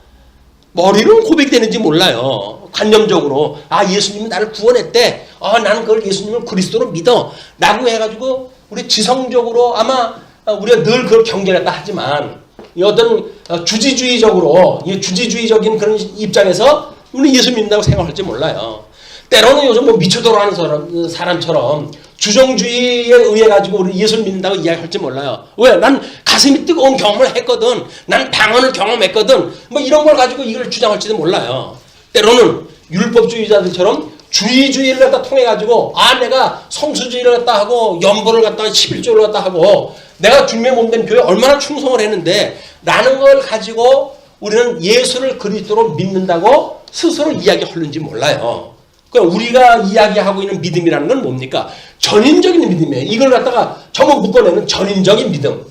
머리로는 고백이 되는지 몰라요. 관념적으로 예수님이 나를 구원했대. 나는 그걸 예수님을 그리스도로 믿어. 라고 해가지고 우리 지성적으로 아마 우리가 늘 그걸 경계했다 하지만 어떤 주지주의적으로 주지주의적인 그런 입장에서 우리 예수 믿는다고 생각할지 몰라요. 때로는 요즘 미쳐 돌아가는 사람처럼 주정주의에 의해 가지고 우리 예수를 믿는다고 이야기할지 몰라요. 왜? 난 가슴이 뜨거운 경험을 했거든. 난 방언을 경험했거든. 이런 걸 가지고 이걸 주장할지도 몰라요. 때로는 율법주의자들처럼 주의주의를 갖다 통해 가지고 내가 성수주의를 갖다 하고 연보를 갖다 11조를 갖다 하고 내가 주님의 몸된 교회에 얼마나 충성을 했는데 라는 걸 가지고 우리는 예수를 그리스도로 믿는다고 스스로 이야기하는지 몰라요. 그러니까 우리가 이야기하고 있는 믿음이라는 건 뭡니까? 전인적인 믿음이에요. 이걸 갖다가 전부 묶어내는 전인적인 믿음.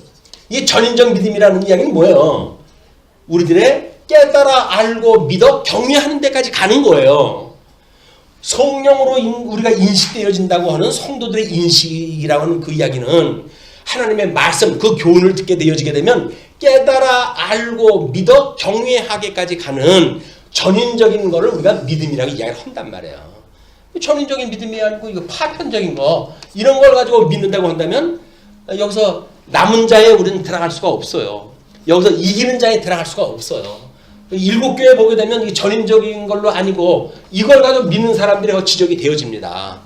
이 전인적 믿음이라는 이야기는 뭐예요? 우리들의 깨달아 알고 믿어 경외하는 데까지 가는 거예요. 성령으로 우리가 인식되어진다고 하는 성도들의 인식이라고 하는 그 이야기는 하나님의 말씀, 그 교훈을 듣게 되어지게 되면 깨달아 알고 믿어 경외하게까지 가는 전인적인 거를 우리가 믿음이라고 이야기를 한단 말이에요. 전인적인 믿음이 아니고 이거 파편적인 거 이런 걸 가지고 믿는다고 한다면 여기서 남은 자에 우리는 들어갈 수가 없어요. 여기서 이기는 자에 들어갈 수가 없어요. 일곱 교회 보게 되면 이 전인적인 걸로 아니고 이걸 가지고 믿는 사람들이 지적이 되어집니다.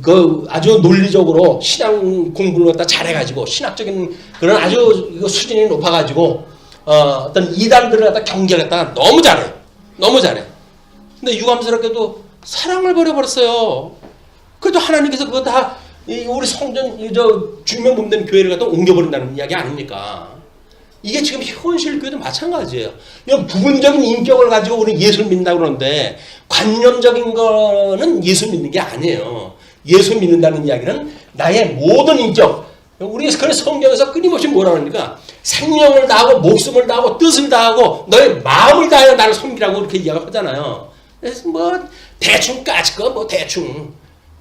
그 아주 논리적으로 신앙 공부를 갖다 잘해가지고 신학적인 그런 아주 수준이 높아가지고 어떤 이단들을 갖다 경계하다가 너무 잘해. 너무 잘해. 근데 유감스럽게도 사랑을 버려버렸어요. 그래도 하나님께서 그거 다 우리 성전, 주님의 몸된 교회를 갖다 옮겨버린다는 이야기 아닙니까? 이게 지금 현실 교회도 마찬가지예요. 이런 부분적인 인격을 가지고 우리 예수를 믿는다고 그러는데 관념적인 거는 예수 믿는 게 아니에요. 예수 믿는다는 이야기는 나의 모든 인격, 우리 그래서 성경에서 끊임없이 뭐라 합니까? 생명을 다하고 목숨을 다하고 뜻을 다하고 너의 마음을 다하여 나를 섬기라고 이렇게 이야기하잖아요. 그래서 대충 까짓거 대충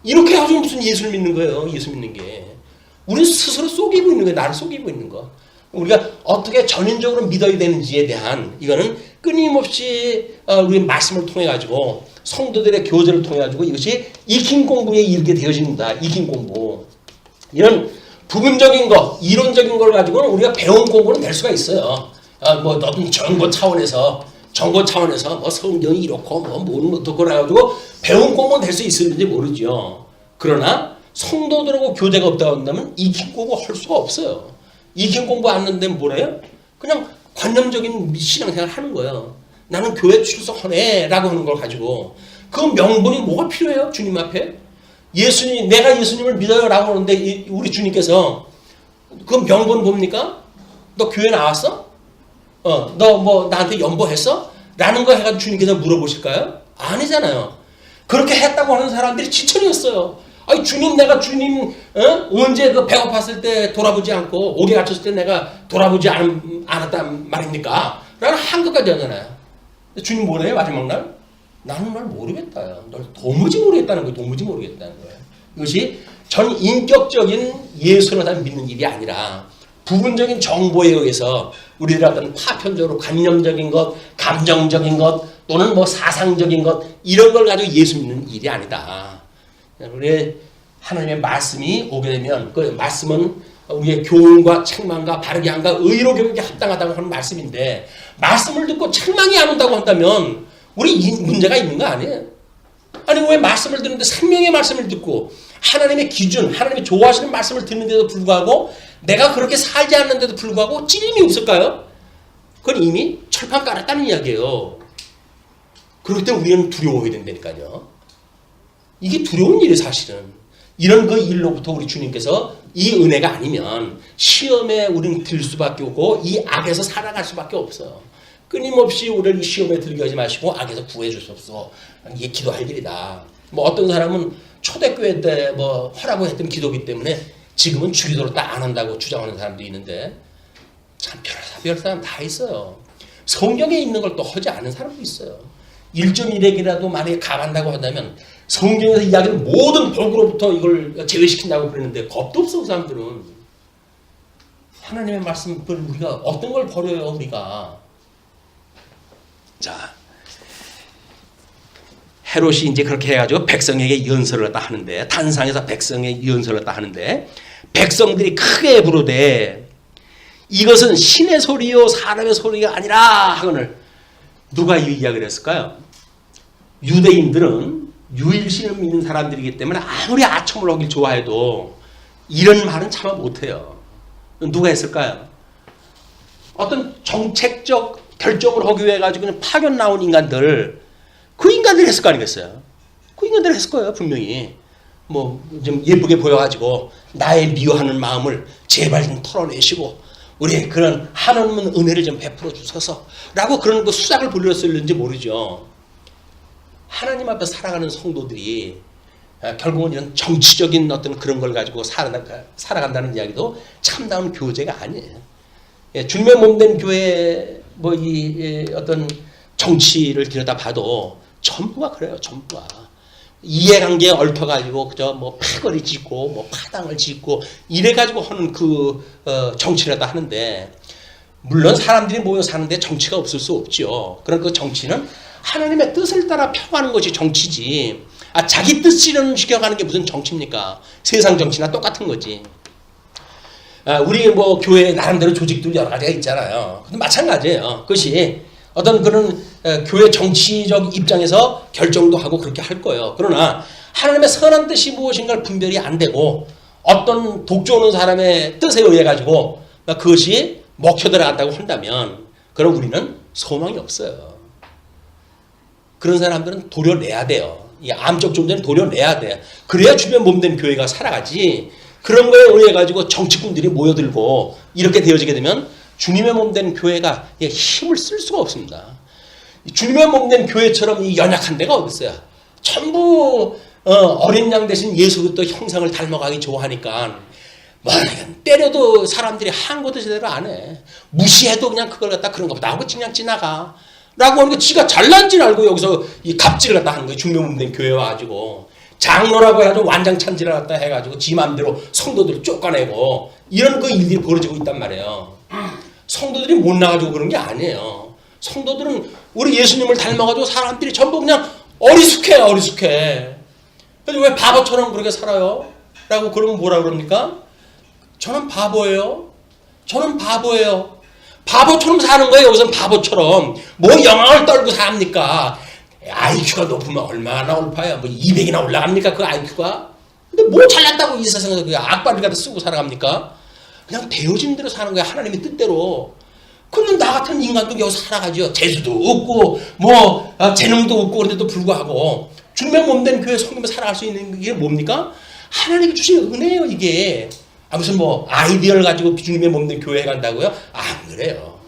이렇게 해가지고 무슨 예수를 믿는 거예요. 예수 믿는 게 우리는 스스로 속이고 있는 거예요. 나를 속이고 있는 거. 우리가 어떻게 전인적으로 믿어야 되는지에 대한 이거는 끊임없이 우리 말씀을 통해 가지고 성도들의 교제를 통해 가지고 이것이 익힌 공부에 이르게 되어집니다. 익힌 공부. 이런 부분적인 것, 이론적인 걸 가지고는 우리가 배운 공부는 될 수가 있어요. 어떤 정보 차원에서 성경이 이렇고 뭐는 어떻고 해가지고 배운 공부는 될 수 있을지 모르죠. 그러나 성도들하고 교제가 없다고 한다면 익힌 공부 할 수가 없어요. 익힌 공부 안 하는데 뭐래요? 그냥 관념적인 신앙생활 하는 거예요. 나는 교회 출석하네 라고 하는 걸 가지고 그 명분이 뭐가 필요해요? 주님 앞에? 내가 예수님을 믿어요 라고 하는데 우리 주님께서 그 명분 뭡니까? 너 교회 나왔어? 너 나한테 연보했어? 라는 거 해가지고 주님께서 물어보실까요? 아니잖아요. 그렇게 했다고 하는 사람들이 지천이었어요. 아니 내가 주님 언제 배고팠을 때 돌아보지 않고 옥에 갇혔을 때 내가 돌아보지 않았단 말입니까? 라는 한것까지 하잖아요. 주님 뭐래요? 마지막 날? 나는 널 모르겠다. 널 도무지 모르겠다는 거예요. 도무지 모르겠다는 거예요. 이것이 전 인격적인 예수를 믿는 일이 아니라 부분적인 정보에 의해서 우리들 어떤 파편적으로 관념적인 것, 감정적인 것 또는 사상적인 것 이런 걸 가지고 예수 믿는 일이 아니다. 우리 하나님의 말씀이 오게 되면 그 말씀은 우리의 교훈과 책망과 바르게 함과 의로 교육에 합당하다고 하는 말씀인데 말씀을 듣고 책망이 안 온다고 한다면 우리 문제가 있는 거 아니에요? 아니 왜 말씀을 듣는데 생명의 말씀을 듣고 하나님의 기준, 하나님이 좋아하시는 말씀을 듣는데도 불구하고 내가 그렇게 살지 않는데도 불구하고 찔림이 없을까요? 그건 이미 철판 깔았다는 이야기예요. 그럴 때 우리는 두려워해야 된다니까요. 이게 두려운 일이 사실은. 이런 그 일로부터 우리 주님께서 이 은혜가 아니면 시험에 우리는 들 수밖에 없고 이 악에서 살아갈 수밖에 없어요. 끊임없이 우리를 이 시험에 들게 하지 마시고 악에서 구해 주옵소서. 이게 기도할 일이다. 어떤 사람은 초대교회 때 하라고 했던 기도기 때문에 지금은 주기도를 딱 안 한다고 주장하는 사람도 있는데 참 별 사람 다 있어요. 성경에 있는 걸 또 하지 않은 사람도 있어요. 1.1핵이라도 만약에 가간다고 한다면 성경에서 이야기하는 모든 벽으로부터 이걸 제외시킨다고 그러는데 겁도 없어 그 사람들은. 하나님의 말씀을 우리가 어떤 걸 버려요 우리가. 자, 헤롯이 이제 그렇게 해가지고 백성에게 연설을 다 하는데 단상에서 백성에게 연설을 다 하는데 백성들이 크게 부르되 이것은 신의 소리요 사람의 소리가 아니라 하거늘 누가 이 이야기를 했을까요? 유대인들은 유일신을 믿는 사람들이기 때문에 아무리 아첨을 하길 좋아해도 이런 말은 참아 못해요. 누가 했을까요? 어떤 정책적 결정을 하기 위해 가지고 그냥 파견 나온 인간들, 그 인간들이 했을 거 아니겠어요? 그 인간들이 했을 거예요 분명히. 좀 예쁘게 보여가지고 나의 미워하는 마음을 제발 좀 털어내시고 우리 그런 하나님은 은혜를 좀 베풀어 주셔서 라고 그런 수작을 불렸을는지 모르죠. 하나님 앞에 살아가는 성도들이 결국은 이런 정치적인 어떤 그런 걸 가지고 살아간다는 이야기도 참다운 교제가 아니에요. 주님의 몸된 교회 이 어떤 정치를 들여다봐도 전부가 그래요. 전부가 이해관계에 얽혀가지고 그저 패거리 짓고 파당을 짓고 이래가지고 하는 그 정치라도 하는데 물론 사람들이 모여 사는데 정치가 없을 수 없죠. 그런 그 정치는 하나님의 뜻을 따라 펴가는 것이 정치지. 자기 뜻 실현시켜가는 게 무슨 정치입니까? 세상 정치나 똑같은 거지. 우리 뭐 교회 나름대로 조직들 여러 가지가 있잖아요. 근데 마찬가지예요. 그것이 어떤 그런 교회 정치적 입장에서 결정도 하고 그렇게 할 거예요. 그러나 하나님의 선한 뜻이 무엇인가를 분별이 안 되고 어떤 독조 오는 사람의 뜻에 의해 가지고 그것이 먹혀 들어간다고 한다면 그럼 우리는 소망이 없어요. 그런 사람들은 도려내야 돼요. 이 암적 존재는 도려내야 돼. 그래야 주변 몸된 교회가 살아가지. 그런 거에 의해 가지고 정치꾼들이 모여들고 이렇게 되어지게 되면 주님의 몸된 교회가 힘을 쓸 수가 없습니다. 주님의 몸된 교회처럼 이 연약한 데가 어디 있어요? 전부 어린 양 대신 예수 그리스도 형상을 닮아가기 좋아하니까 때려도 사람들이 한 것도 제대로 안 해. 무시해도 그냥 그걸 갖다 그런가 보다 하고 그냥 지나가. 라고 하는 게 지가 잘난 줄 알고 여기서 이 갑질을 갖다 하는 거예요. 주님의 몸된 교회 와가지고. 장로라고 해가지고 완장찬지를 갖다 해가지고 지 맘대로 성도들을 쫓아내고 이런 그 일들이 벌어지고 있단 말이에요. 성도들이 못 나가지고 그런 게 아니에요. 성도들은 우리 예수님을 닮아가지고 사람들이 전부 그냥 어리숙해요. 어리숙해. 그래서 왜 바보처럼 그렇게 살아요? 라고 그러면 뭐라 그럽니까? 저는 바보예요. 저는 바보예요. 바보처럼 사는 거예요. 여기서는 바보처럼. 뭐 영광을 떨고 삽니까? IQ가 높으면 얼마나 올파요? 뭐 200이나 올라갑니까? 그 IQ가? 근데 뭐 잘났다고 이 세상에서 그 악바리 갖다 쓰고 살아갑니까? 그냥 되어진 대로 사는 거야. 하나님의 뜻대로. 그러면 나 같은 인간도 여기서 살아가죠. 재수도 없고 뭐 재능도 없고 그런데도 불구하고 주님의 몸된 교회 성도면 살아갈 수 있는 게 뭡니까? 하나님이 주신 은혜예요. 이게. 무슨 뭐 아이디어를 가지고 주님의 몸된 교회에 간다고요? 안 그래요.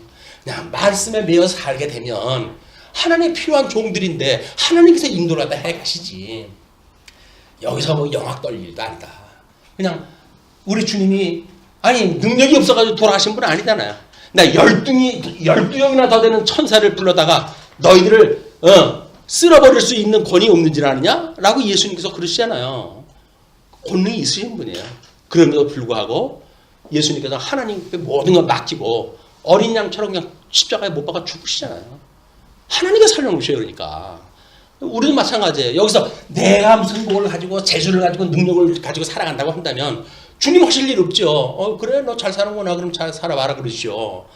그냥 말씀에 매여 살게 되면 하나님이 필요한 종들인데 하나님께서 인도를 갖다 해가시지. 여기서 뭐 영악 떨릴 일도 아니다. 그냥 우리 주님이 능력이 없어가지고 돌아가신 분은 아니잖아요. 나 12명이나 더 되는 천사를 불러다가 너희들을 쓸어버릴 수 있는 권위 없는 줄 아느냐? 라고 예수님께서 그러시잖아요. 권능이 있으신 분이에요. 그럼에도 불구하고 예수님께서 하나님께 모든 걸 맡기고 어린 양처럼 그냥 십자가에 못 박아 죽으시잖아요. 하나님께 살려놓으셔요. 그러니까 우리도 마찬가지예요. 여기서 내가 무슨 뭘 가지고 재주를 가지고 능력을 가지고 살아간다고 한다면 주님 하실 일 없죠. 그래 너 잘 사는구나 그럼 잘 살아봐라 그러시죠.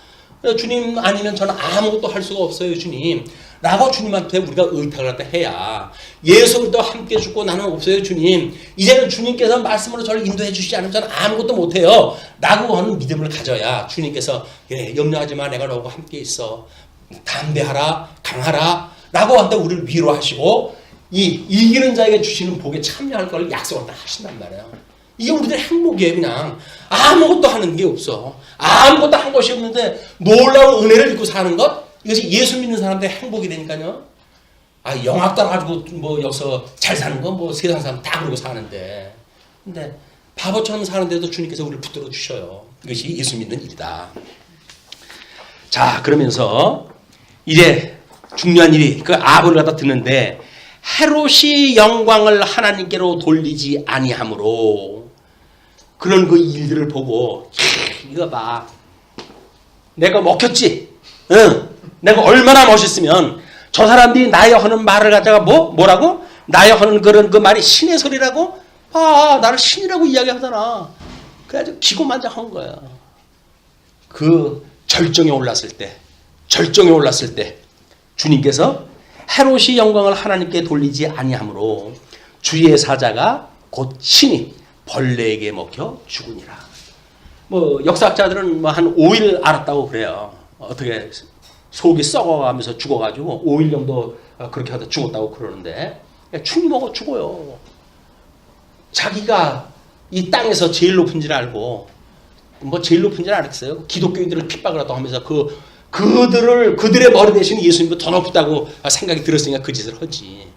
주님 아니면 저는 아무것도 할 수가 없어요 주님 라고 주님한테 우리가 의탁을 갖다 해야 예수 그리스도와 함께 죽고 나는 없어요 주님. 이제는 주님께서 말씀으로 저를 인도해 주시지 않으면 저는 아무것도 못해요 라고 하는 믿음을 가져야 주님께서 그래 염려하지 마 내가 너하고 함께 있어 담대하라 강하라 라고 한다 우리를 위로하시고 이 이기는 자에게 주시는 복에 참여할 걸 약속을 다 하신단 말이에요. 이게 우리들의 행복이에요. 그냥 아무것도 하는 게 없어. 아무것도 한 것이 없는데 놀라운 은혜를 입고 사는 것 이것이 예수 믿는 사람들의 행복이 되니까요. 영악 따라가지고 뭐 여기서 잘 사는 건 뭐 세상 사람 다 그러고 사는데 근데 바보처럼 사는데도 주님께서 우리를 붙들어 주셔요. 이것이 예수 믿는 일이다. 자 그러면서 이제 중요한 일이 그 아합을 갖다 듣는데 헤롯이 영광을 하나님께로 돌리지 아니하므로 그런 그 일들을 보고 이거 봐 내가 먹혔지 내가 얼마나 멋있으면 저 사람들이 나의 하는 말을 갖다가 뭐라고 나의 하는 그런 그 말이 신의 소리라고 나를 신이라고 이야기하잖아. 그래가지고 기고만장한 거야. 그 절정에 올랐을 때 주님께서 헤롯이 영광을 하나님께 돌리지 아니하므로 주의 사자가 곧 신이 벌레에게 먹혀 죽으니라. 뭐 역사학자들은 뭐 한 5일 알았다고 그래요. 어떻게 속이 썩어가면서 죽어가지고 5일 정도 그렇게 하다 죽었다고 그러는데 충이 먹어 죽어요. 자기가 이 땅에서 제일 높은 줄 알고 뭐 제일 높은 줄 알았어요. 기독교인들을 핍박을 하면서 그들의 머리 대신 예수님보다 더 높다고 생각이 들었으니까 그 짓을 하지.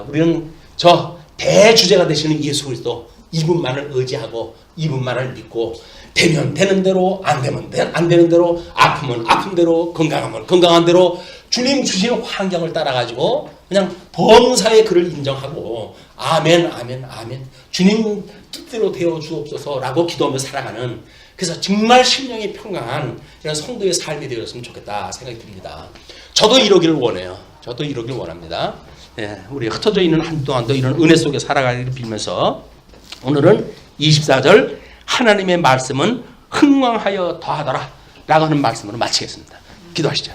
우리는 저 대주제가 되시는 예수 그리스도 이분만을 의지하고 이분만을 믿고 되면 되는 대로 안 되면 안 되는 대로 아프면 아픈 대로 건강하면 건강한 대로 주님 주신 환경을 따라가지고 그냥 범사의 그를 인정하고 아멘 아멘 아멘 주님 뜻대로 되어 주옵소서라고 기도하며 살아가는 그래서 정말 심령이 평강한 이런 성도의 삶이 되었으면 좋겠다 생각이 듭니다. 저도 이러기를 원해요. 저도 이러기를 원합니다. 우리 흩어져 있는 한동안도 이런 은혜 속에 살아가기를 빌면서 오늘은 24절 하나님의 말씀은 흥왕하여 더하더라 라고 하는 말씀으로 마치겠습니다. 기도하시죠.